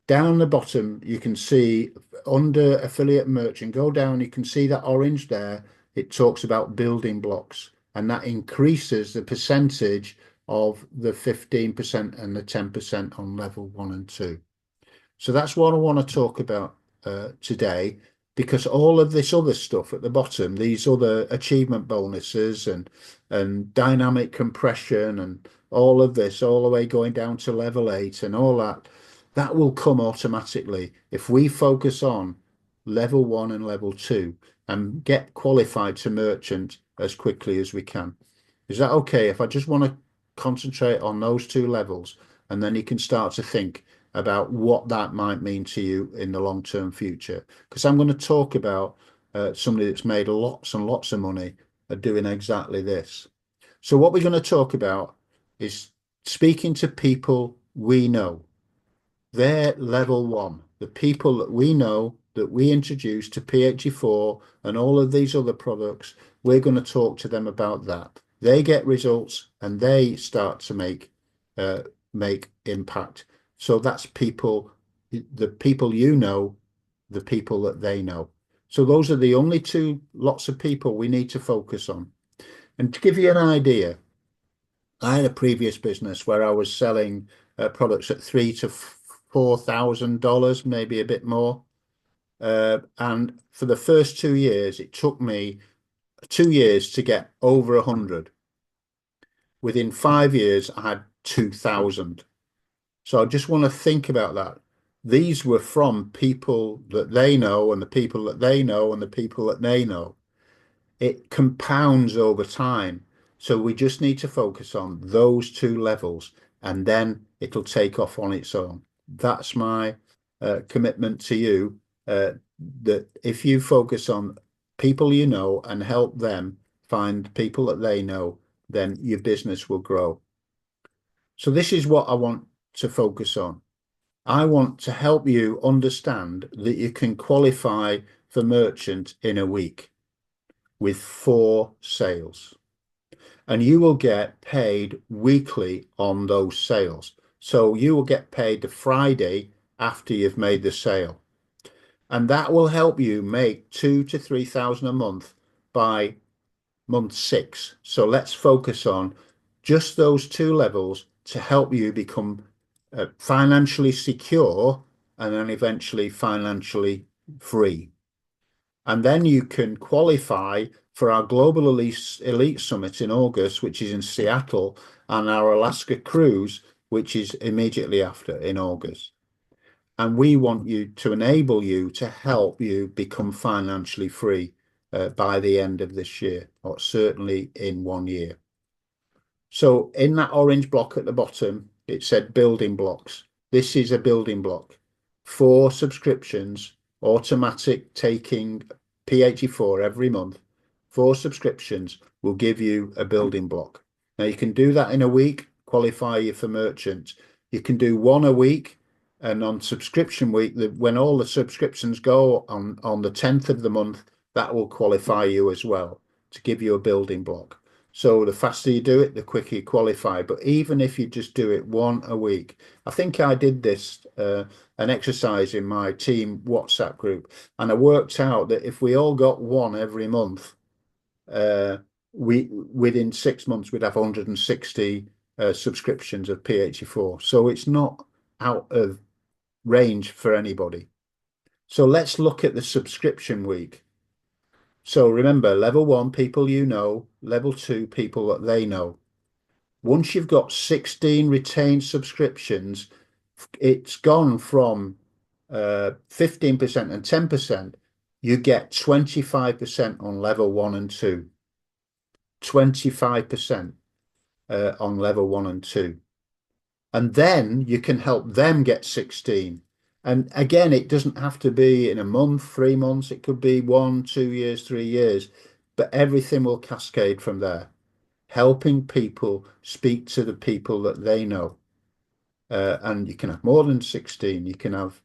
Down the bottom, you can see under affiliate merchant, go down, you can see that orange there. It talks about building blocks and that increases the percentage of the 15% and the 10% on level 1 and 2. So that's what I want to talk about today, because all of this other stuff at the bottom, these other achievement bonuses and dynamic compression and all of this, all the way going down to level 8 and all that, that will come automatically if we focus on level 1 and level 2 and get qualified to merchant as quickly as we can. Is that okay if I just want to concentrate on those two levels, and then you can start to think about what that might mean to you in the long-term future? Because I'm going to talk about somebody that's made lots and lots of money doing exactly this. So what we're going to talk about is speaking to people we know. They're level 1, the people that we know that we introduce to P84 and all of these other products. We're going to talk to them about that. They get results and they start to make impact. So that's people, the people you know, the people that they know. So those are the only two lots of people we need to focus on. And to give you an idea, I had a previous business where I was selling products at $3,000 to $4,000, maybe a bit more. And for the first 2 years, it took me 2 years to get over 100. Within 5 years, I had 2,000. So I just want to think about that. These were from people that they know, and the people that they know, and the people that they know. It compounds over time. So we just need to focus on those two levels, and then it'll take off on its own. That's my commitment to you, that if you focus on people you know and help them find people that they know, then your business will grow. So this is what I want to focus on. I want to help you understand that you can qualify for merchant in a week with 4 sales, and you will get paid weekly on those sales. So you will get paid the Friday after you've made the sale, and that will help you make 2,000 to 3,000 a month by month 6. So let's focus on just those two levels to help you become financially secure and then eventually financially free. And then you can qualify for our Global Elite Summit in August, which is in Seattle, and our Alaska cruise, which is immediately after in August. And we want you to enable you to help you become financially free by the end of this year, or certainly in 1 year. So in that orange block at the bottom, it said building blocks. This is a building block. 4 subscriptions, automatic taking P84 every month. 4 subscriptions will give you a building block. Now you can do that in a week, qualify you for merchant. You can do 1 a week, and on subscription week, when all the subscriptions go on the 10th of the month, that will qualify you as well to give you a building block. So the faster you do it, the quicker you qualify. But even if you just do it 1 a week, I think I did this an exercise in my team WhatsApp group, and I worked out that if we all got 1 every month, we within 6 months we'd have 160 subscriptions of P84. So it's not out of range for anybody. So let's look at the subscription week. So remember, level 1, people you know, level 2, people that they know. Once you've got 16 retained subscriptions, it's gone from 15% and 10%. You get 25% on level 1 and 2. 25% on level 1 and 2. And then you can help them get 16. And again, it doesn't have to be in a month, 3 months. It could be 1, 2 years, 3 years, but everything will cascade from there. Helping people speak to the people that they know. And you can have more than 16. You can have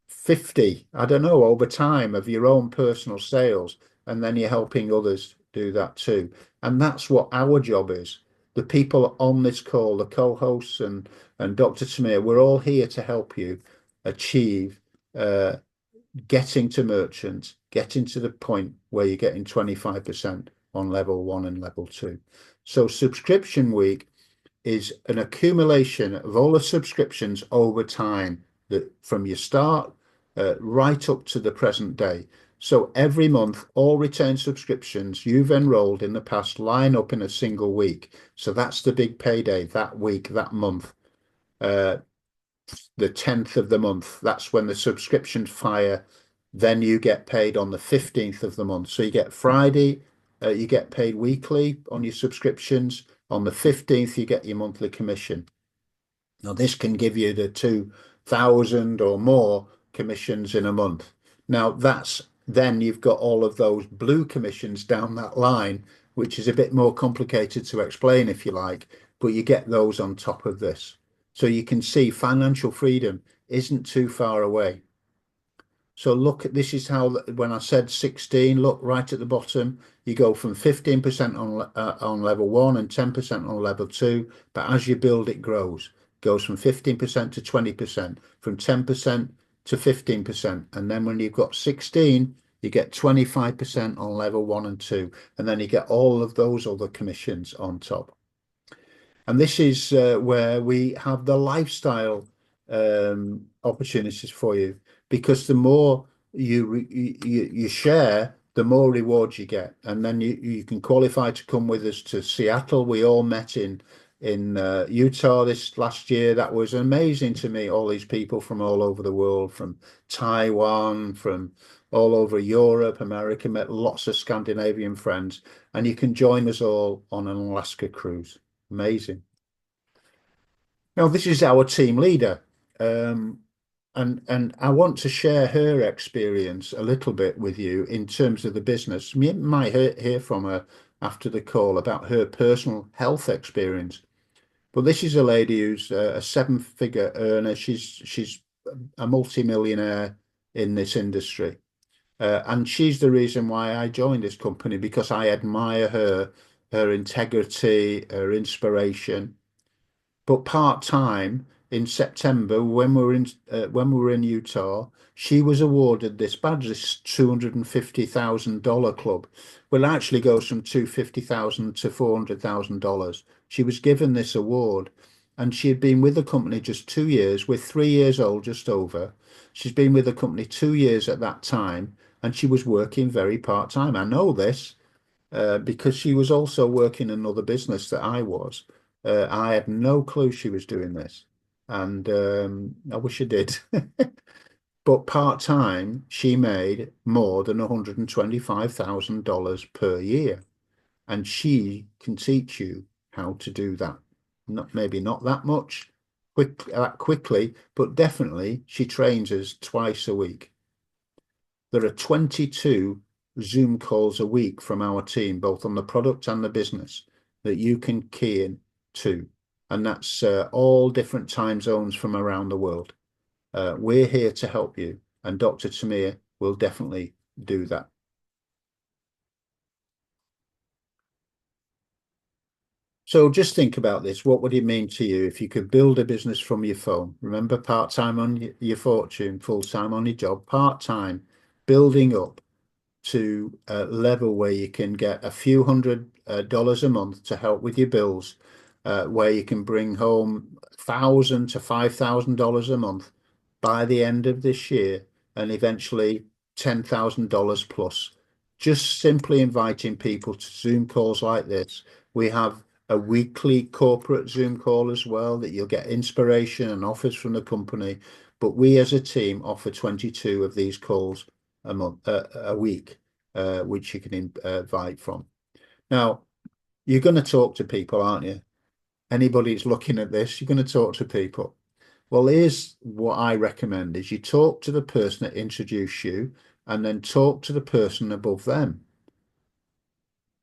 50, I don't know, over time of your own personal sales. And then you're helping others do that too. And that's what our job is. The people on this call, the co-hosts and Dr. Tamir, we're all here to help you achieve getting to merchant, getting to the point where you're getting 25% on level 1 and level 2. So subscription week is an accumulation of all the subscriptions over time, that from your start right up to the present day. So every month, all retained subscriptions you've enrolled in the past line up in a single week. So that's the big payday that week, that month. The 10th of the month, that's when the subscriptions fire. Then you get paid on the 15th of the month. So you get Friday, you get paid weekly on your subscriptions. On the 15th, you get your monthly commission. Now, this can give you the 2,000 or more commissions in a month. Now, then you've got all of those blue commissions down that line, which is a bit more complicated to explain, if you like, but you get those on top of this. So you can see financial freedom isn't too far away. So look, this is how, when I said 16, look right at the bottom, you go from 15% on level 1 and 10% on level 2. But as you build, it grows. It goes from 15% to 20%, from 10% to 15%. And then when you've got 16, you get 25% on level 1 and 2. And then you get all of those other commissions on top. And this is where we have the lifestyle opportunities for you, because the more you share, the more rewards you get, and then you can qualify to come with us to Seattle. We all met in Utah this last year. That was amazing to meet all these people from all over the world, from Taiwan, from all over Europe, America. Met lots of Scandinavian friends, and you can join us all on an Alaska cruise. Amazing. Now, this is our team leader, um, and I want to share her experience a little bit with you in terms of the business. You might hear from her after the call about her personal health experience. But this is a lady who's a seven-figure earner. She's a multimillionaire in this industry, and she's the reason why I joined this company, because I admire her integrity, her inspiration. But part-time in September, when we were in Utah, she was awarded this badge, this $250,000 club. Well, it actually goes from $250,000 to $400,000. She was given this award, and she had been with the company just 2 years. We're 3 years old, just over. She's been with the company 2 years at that time, and she was working very part-time. I know this because she was also working another business that I was. I had no clue she was doing this, and I wish I did. But part-time, she made more than $125,000 per year, and she can teach you how to do that. Not maybe not that much quickly, but definitely she trains us twice a week. There are 22 Zoom calls a week from our team, both on the product and the business, that you can key in to. And that's all different time zones from around the world. We're here to help you, and Dr. Tamir will definitely do that. So just think about this. What would it mean to you if you could build a business from your phone? Remember, part-time on your fortune, full-time on your job, part-time, building up to a level where you can get a few hundred dollars a month to help with your bills, where you can bring home $1,000 to $5,000 a month by the end of this year, and eventually $10,000 plus. Just simply inviting people to Zoom calls like this. We have a weekly corporate Zoom call as well that you'll get inspiration and offers from the company. But we as a team offer 22 of these calls a week, which you can invite from. Now, you're going to talk to people, aren't you? Anybody that's looking at this, you're going to talk to people. Well, here's what I recommend is you talk to the person that introduced you, and then talk to the person above them.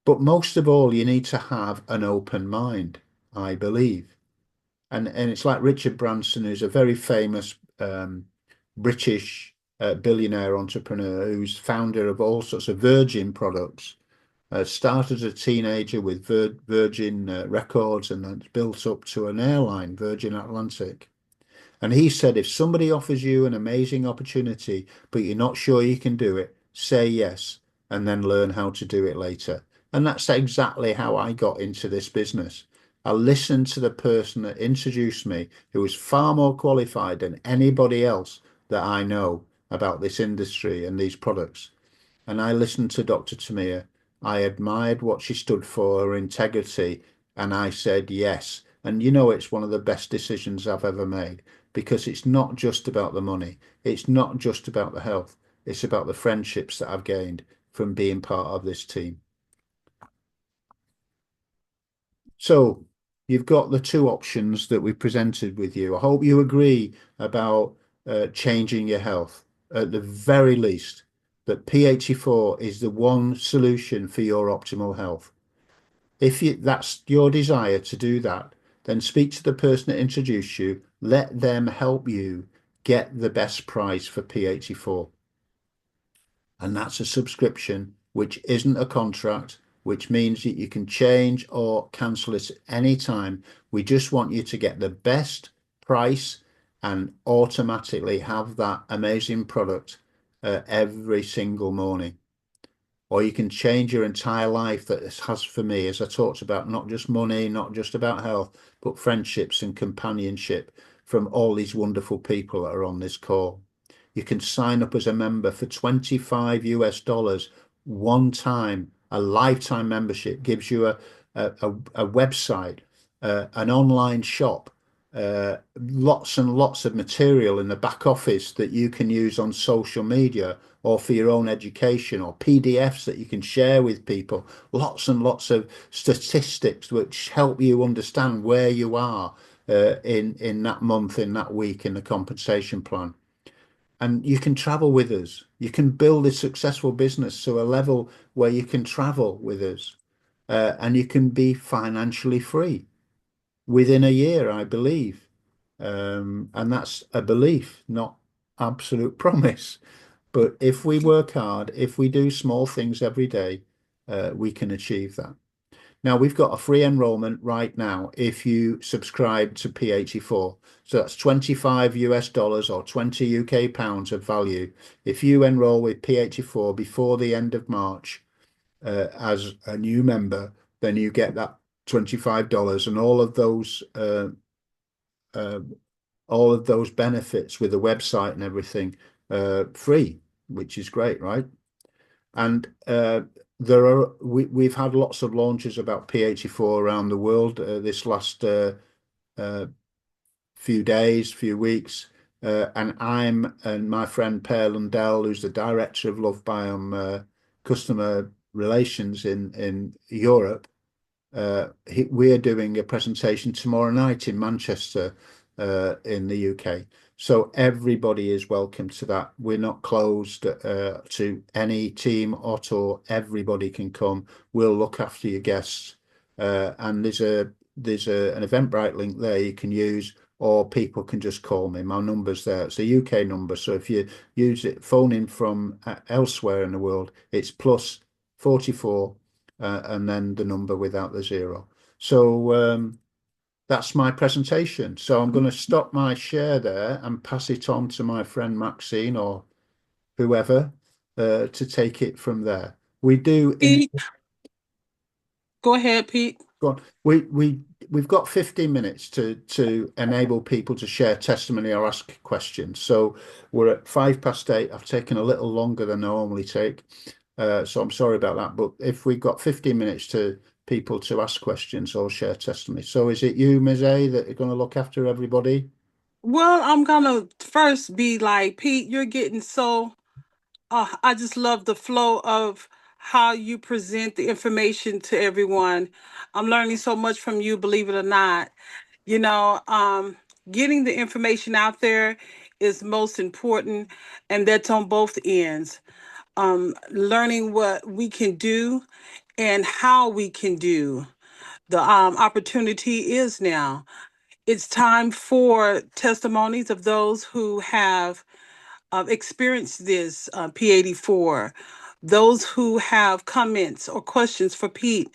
But most of all, you need to have an open mind, I believe. And it's like Richard Branson, who's a very famous British billionaire entrepreneur, who's founder of all sorts of Virgin products. Started as a teenager with Virgin Records, and then built up to an airline, Virgin Atlantic. And he said, if somebody offers you an amazing opportunity, but you're not sure you can do it, say yes, and then learn how to do it later. And that's exactly how I got into this business. I listened to the person that introduced me, who was far more qualified than anybody else that I know about this industry and these products. And I listened to Dr. Tamir. I admired what she stood for, her integrity, and I said yes. And you know, it's one of the best decisions I've ever made, because it's not just about the money. It's not just about the health. It's about the friendships that I've gained from being part of this team. So you've got the two options that we presented with you. I hope you agree about changing your health. At the very least, that P84 is the one solution for your optimal health. If that's your desire to do that, then speak to the person that introduced you. Let them help you get the best price for P84. And that's a subscription, which isn't a contract, which means that you can change or cancel it anytime. We just want you to get the best price and automatically have that amazing product every single morning. or you can change your entire life that this has for me, as I talked about, not just money, not just about health, but friendships and companionship from all these wonderful people that are on this call. You can sign up as a member for 25 US dollars one time. A lifetime membership gives you a website, an online shop, lots and lots of material in the back office that you can use on social media or for your own education, or PDFs that you can share with people, lots and lots of statistics which help you understand where you are in that month, in that week, in the compensation plan. And you can travel with us. You can build a successful business to a level where you can travel with us, and you can be financially free within a year, I believe. And that's a belief, not absolute promise. But if we work hard, if we do small things every day, we can achieve that. Now, we've got a free enrollment right now if you subscribe to P84. So that's 25 US dollars or 20 UK pounds of value. If you enroll with P84 before the end of March as a new member, then you get that $25 and uh, all of those benefits with the website and everything free, which is great, right? And we've had lots of launches about P84 around the world this last uh, few days, few weeks. And I'm and my friend Per Lundell, who's the director of Lovebiome customer relations in Europe, we're doing a presentation tomorrow night in Manchester, in the UK. So everybody is welcome to that. We're not closed to any team at all. Everybody can come. We'll look after your guests. And there's an Eventbrite link there you can use, or people can just call me. My number's there. It's a UK number. So if you use it, phone in from elsewhere in the world, it's plus 44 and then the number without the zero. So that's my presentation. So I'm going to stop my share there and pass it on to my friend Maxine or whoever to take it from there. We do in Pete, go ahead, Pete. Go on. We've got 15 minutes to enable people to share testimony or ask questions. So we're at 8:05. I've taken a little longer than I normally take. So I'm sorry about that. But if we've got 15 minutes to people to ask questions or share testimony. So is it you, Ms. A, that are going to look after everybody? Well, I'm gonna first be like, Pete, you're getting so I just love the flow of how you present the information to everyone. I'm learning so much from you, believe it or not. You know, getting the information out there is most important, and that's on both ends. Learning what we can do and how we can do. The opportunity is now. It's time for testimonies of those who have experienced this P84. Those who have comments or questions for Pete,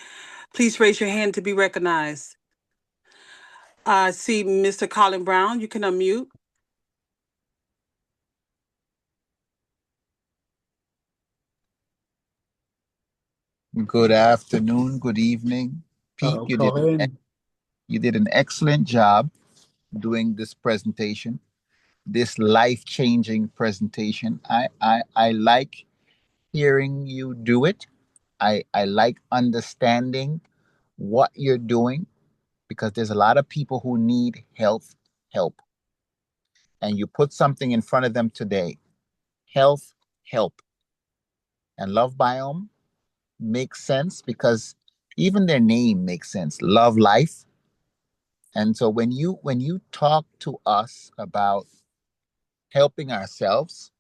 please raise your hand to be recognized. I see Mr. Colin Brown. You can unmute. Good afternoon, good evening. Pete, Hello, Colin. you did an excellent job doing this presentation, this life-changing presentation. I like hearing you do it. I like understanding what you're doing because there's a lot of people who need health help. And you put something in front of them today. Health help. And Love Biome makes sense because even their name makes sense. Love life. And so when you talk to us about helping ourselves,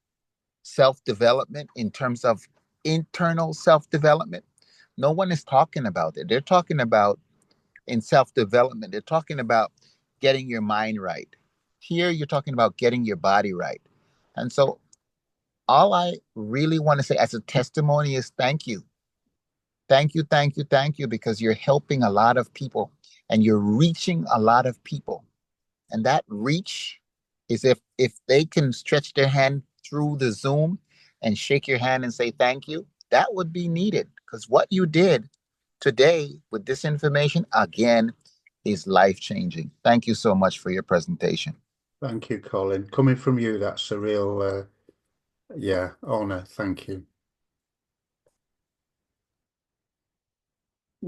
self-development in terms of internal self-development, no one is talking about it. They're talking about in self-development, they're talking about getting your mind right. Here you're talking about getting your body right. And so all I really want to say as a testimony is thank you. Thank you, thank you, thank you, because you're helping a lot of people and you're reaching a lot of people. And that reach is if they can stretch their hand through the Zoom and shake your hand and say thank you, that would be needed, because what you did today with this information, again, is life changing. Thank you so much for your presentation. Thank you, Colin. Coming from you, that's a real, honor. Thank you.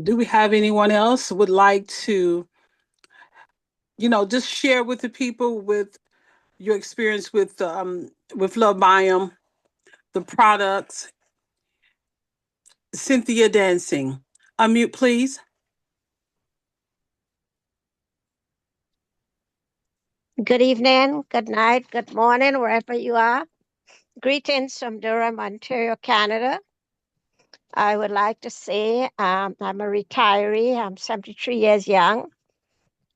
Do we have anyone else who would like to, just share with the people with your experience with Lovebiome, the products? Cynthia Dancing. Unmute, please. Good evening, good night, good morning, wherever you are. Greetings from Durham, Ontario, Canada. I would like to say I'm a retiree. I'm 73 years young.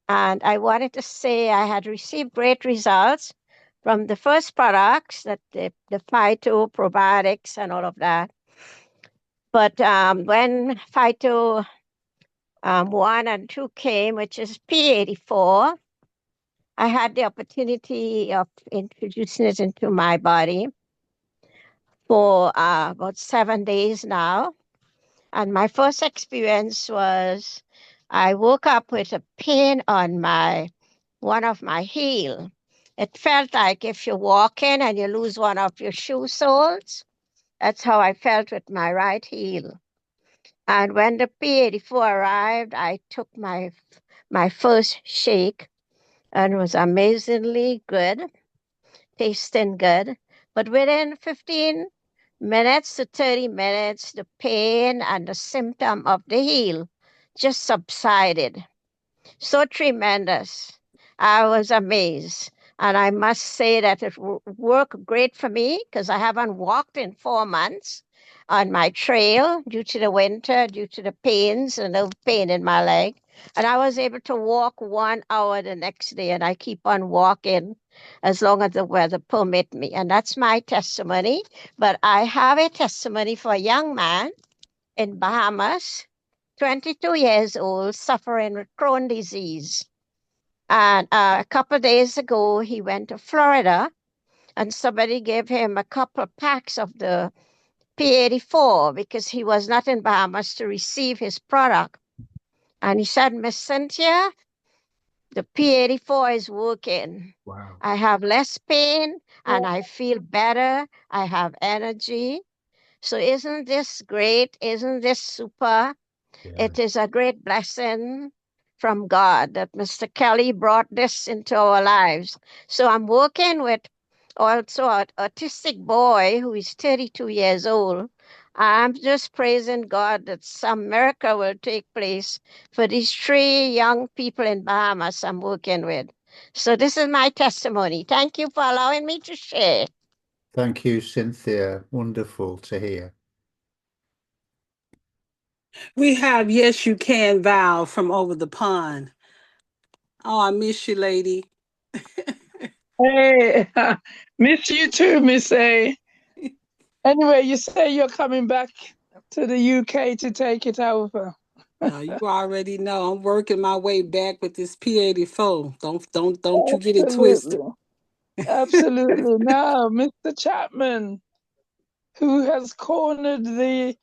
And I wanted to say I had received great results from the first products, that the Phyto probiotics and all of that. But when Phyto 1 and 2 came, which is P84, I had the opportunity of introducing it into my body for about 7 days now. And my first experience was I woke up with a pain on one of my heel. It felt like if you're walking and you lose one of your shoe soles. That's how I felt with my right heel. And when the P84 arrived, I took my first shake, and it was amazingly good, tasting good. But within 15 minutes to 30 minutes, the pain and the symptom of the heel just subsided. So tremendous. I was amazed. And I must say that it worked great for me, because I haven't walked in 4 months on my trail due to the winter, due to the pains and the pain in my leg. And I was able to walk 1 hour the next day, and I keep on walking as long as the weather permit me. And that's my testimony. But I have a testimony for a young man in Bahamas, 22 years old, suffering with Crohn's disease. And a couple of days ago, he went to Florida, and somebody gave him a couple of packs of the P84 because he was not in Bahamas to receive his product. And he said, Miss Cynthia, the P84 is working. Wow. I have less pain and I feel better. I have energy. So isn't this great? Isn't this super? Yeah. It is a great blessing from God that Mr. Kelly brought this into our lives. So I'm working with also an autistic boy who is 32 years old. I'm just praising God that some miracle will take place for these 3 young people in Bahamas I'm working with. So this is my testimony. Thank you for allowing me to share. Thank you, Cynthia. Wonderful to hear. We have Yes You Can Val from over the pond. Oh, I miss you, lady. Hey, miss you too, Miss A. Anyway, you say you're coming back to the UK to take it over. You already know I'm working my way back with this P84. Don't you get it twisted. Absolutely. Now, Mr. Chapman, who has cornered the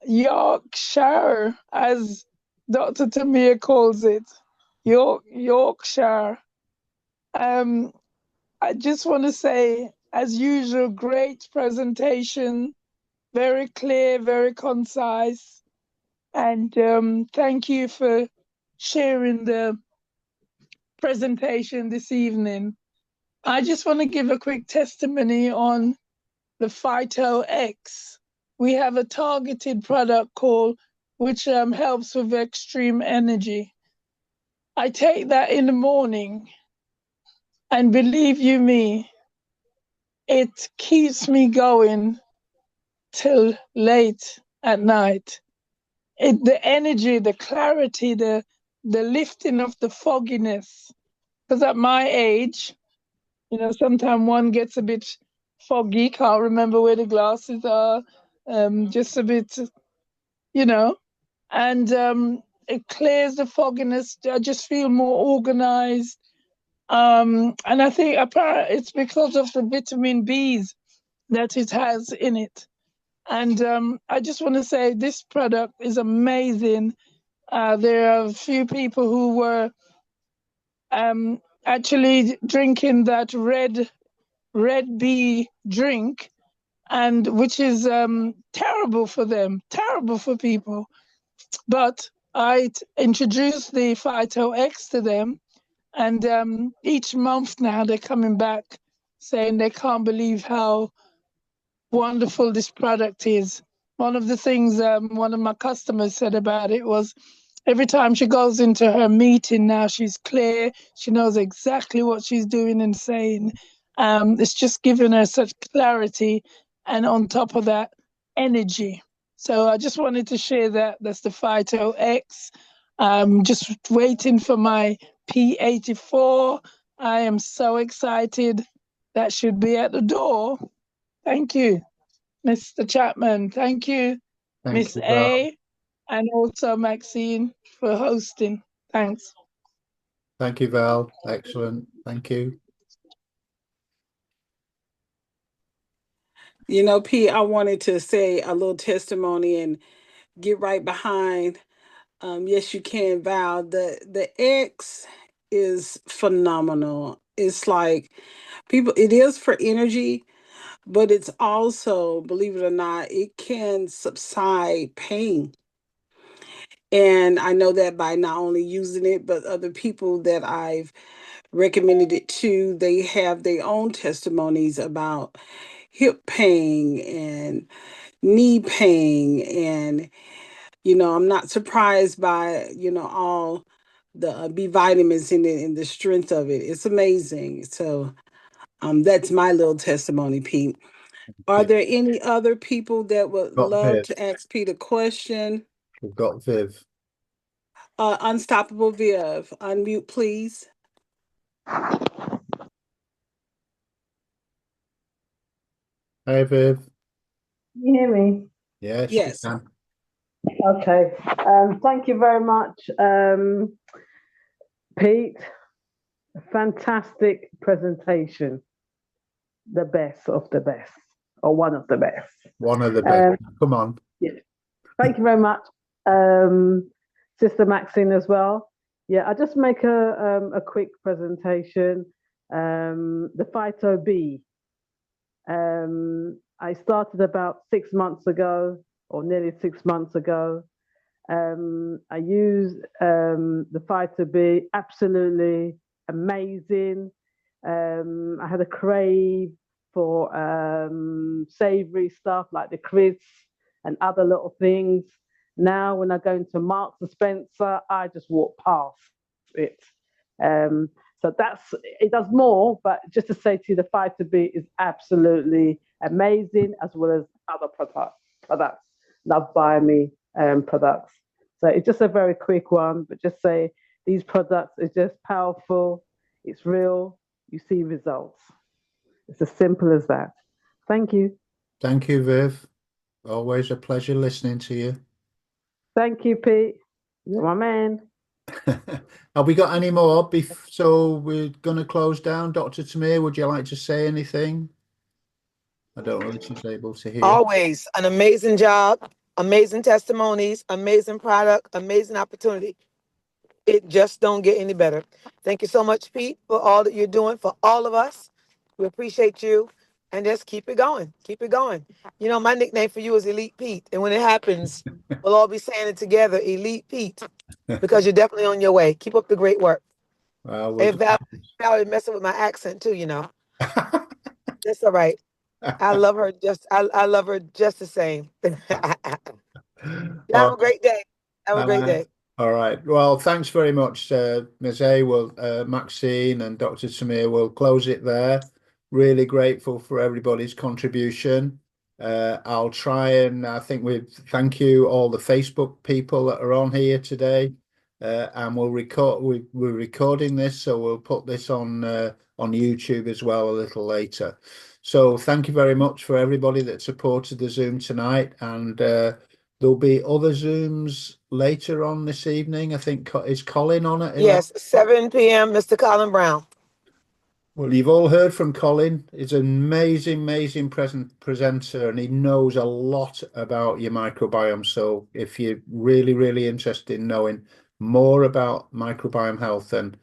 Yorkshire, as Dr. Tamir calls it, Yorkshire. I just want to say, as usual, great presentation, very clear, very concise. And thank you for sharing the presentation this evening. I just want to give a quick testimony on the Phyto X. We have a targeted product called, which helps with extreme energy. I take that in the morning, and believe you me, it keeps me going till late at night. The energy, the clarity, the lifting of the fogginess. Because at my age, sometimes one gets a bit foggy, can't remember where the glasses are, just a bit, and it clears the fogginess. I just feel more organized. And I think apparently it's because of the vitamin Bs that it has in it. And I just want to say this product is amazing. There are a few people who were actually drinking that red bee drink, and which is terrible for them, terrible for people. But I introduced the Phyto X to them, and each month now they're coming back saying they can't believe how wonderful this product is. One of the things one of my customers said about it was every time she goes into her meeting now, she's clear. She knows exactly what she's doing and saying. It's just giving her such clarity, and on top of that, energy. So I just wanted to share that. That's the Phyto X. Just waiting for my P84. I am so excited. That should be at the door. Thank you, Mr. Chapman. Thank you, Thank Miss you, Val. A, and also Maxine for hosting. Thanks. Thank you, Val. Excellent. Thank you. You know, P, I wanted to say a little testimony and get right behind. Yes, you can, Val. The X is phenomenal. It's like people, it is for energy, but it's also, believe it or not, it can subside pain. And I know that by not only using it, but other people that I've recommended it to, they have their own testimonies about hip pain and knee pain. And, I'm not surprised by, all the B vitamins in it and the strength of it. It's amazing. So that's my little testimony, Pete. Are there any other people that would Got love Viv. to ask Pete a question? We've got Viv. Unstoppable Viv, unmute, please. Hey, Viv. Can you hear me? Yes, we Yes. can. Okay. Thank you very much, Pete. Fantastic presentation. The best of the best, or one of the best. One of the best. Come on. Yeah. Thank you very much, Sister Maxine, as well. Yeah, I'll just make a quick presentation. The Phyto B. I started about 6 months ago, or nearly 6 months ago. I used the Phyto B, absolutely amazing. I had a crave for savory stuff like the crisps and other little things. Now, when I go into Marks and Spencer, I just walk past it. So it does more, but just to say to you, the Phyto B is absolutely amazing, as well as other products, Lovebiome products. So it's just a very quick one, but just say these products are just powerful. It's real. You see results. It's as simple as that. Thank you. Thank you, Viv. Always a pleasure listening to you. Thank you, Pete. You're my man. Have we got any more? So we're going to close down. Dr. Tamir, would you like to say anything? I don't know if she's able to hear. Always an amazing job, amazing testimonies, amazing product, amazing opportunity. It just don't get any better. Thank you so much, Pete, for all that you're doing for all of us. We appreciate you, and just keep it going. Keep it going. You know, my nickname for you is Elite Pete, and when it happens, we'll all be saying it together, Elite Pete, because you're definitely on your way. Keep up the great work. Well, And Valerie messing with my accent too, you know. That's all right. I love her I love her just the same. Have a great day. Have a great day. All right. Well, thanks very much, Ms. A. Maxine and Dr. Tamir will close it there. Really grateful for everybody's contribution. I'll try and I think we thank you all the Facebook people that are on here today. And we're recording this, so we'll put this on YouTube as well a little later. So thank you very much for everybody that supported the Zoom tonight, and there'll be other Zooms later on this evening. I think is Colin on it? Yes, 7 p.m. Mr. Colin Brown. Well, you've all heard from Colin. He's an amazing presenter, and he knows a lot about your microbiome. So if you're really interested in knowing more about microbiome health, then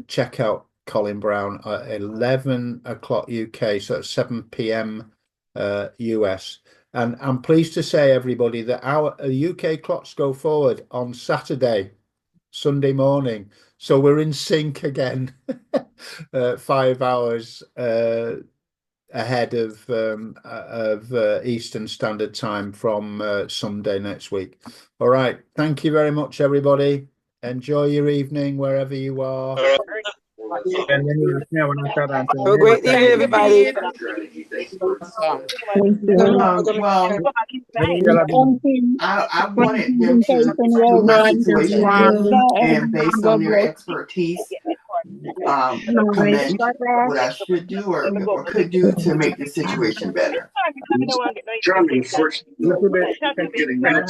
check out Colin Brown at 11 o'clock UK, so it's 7 p.m. US. And I'm pleased to say, everybody, that our UK clocks go forward on Sunday morning. So we're in sync again, 5 hours ahead of Eastern Standard Time from Sunday next week. All right. Thank you very much, everybody. Enjoy your evening wherever you are. Have a great evening, everybody. I wanted them to my situation and based on your expertise, recommend what I should do or could do to make the situation better.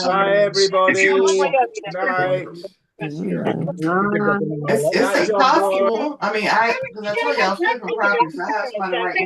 Bye, everybody. Night. It's possible. I mean, because I told you I was flipping property, so I have somebody right now.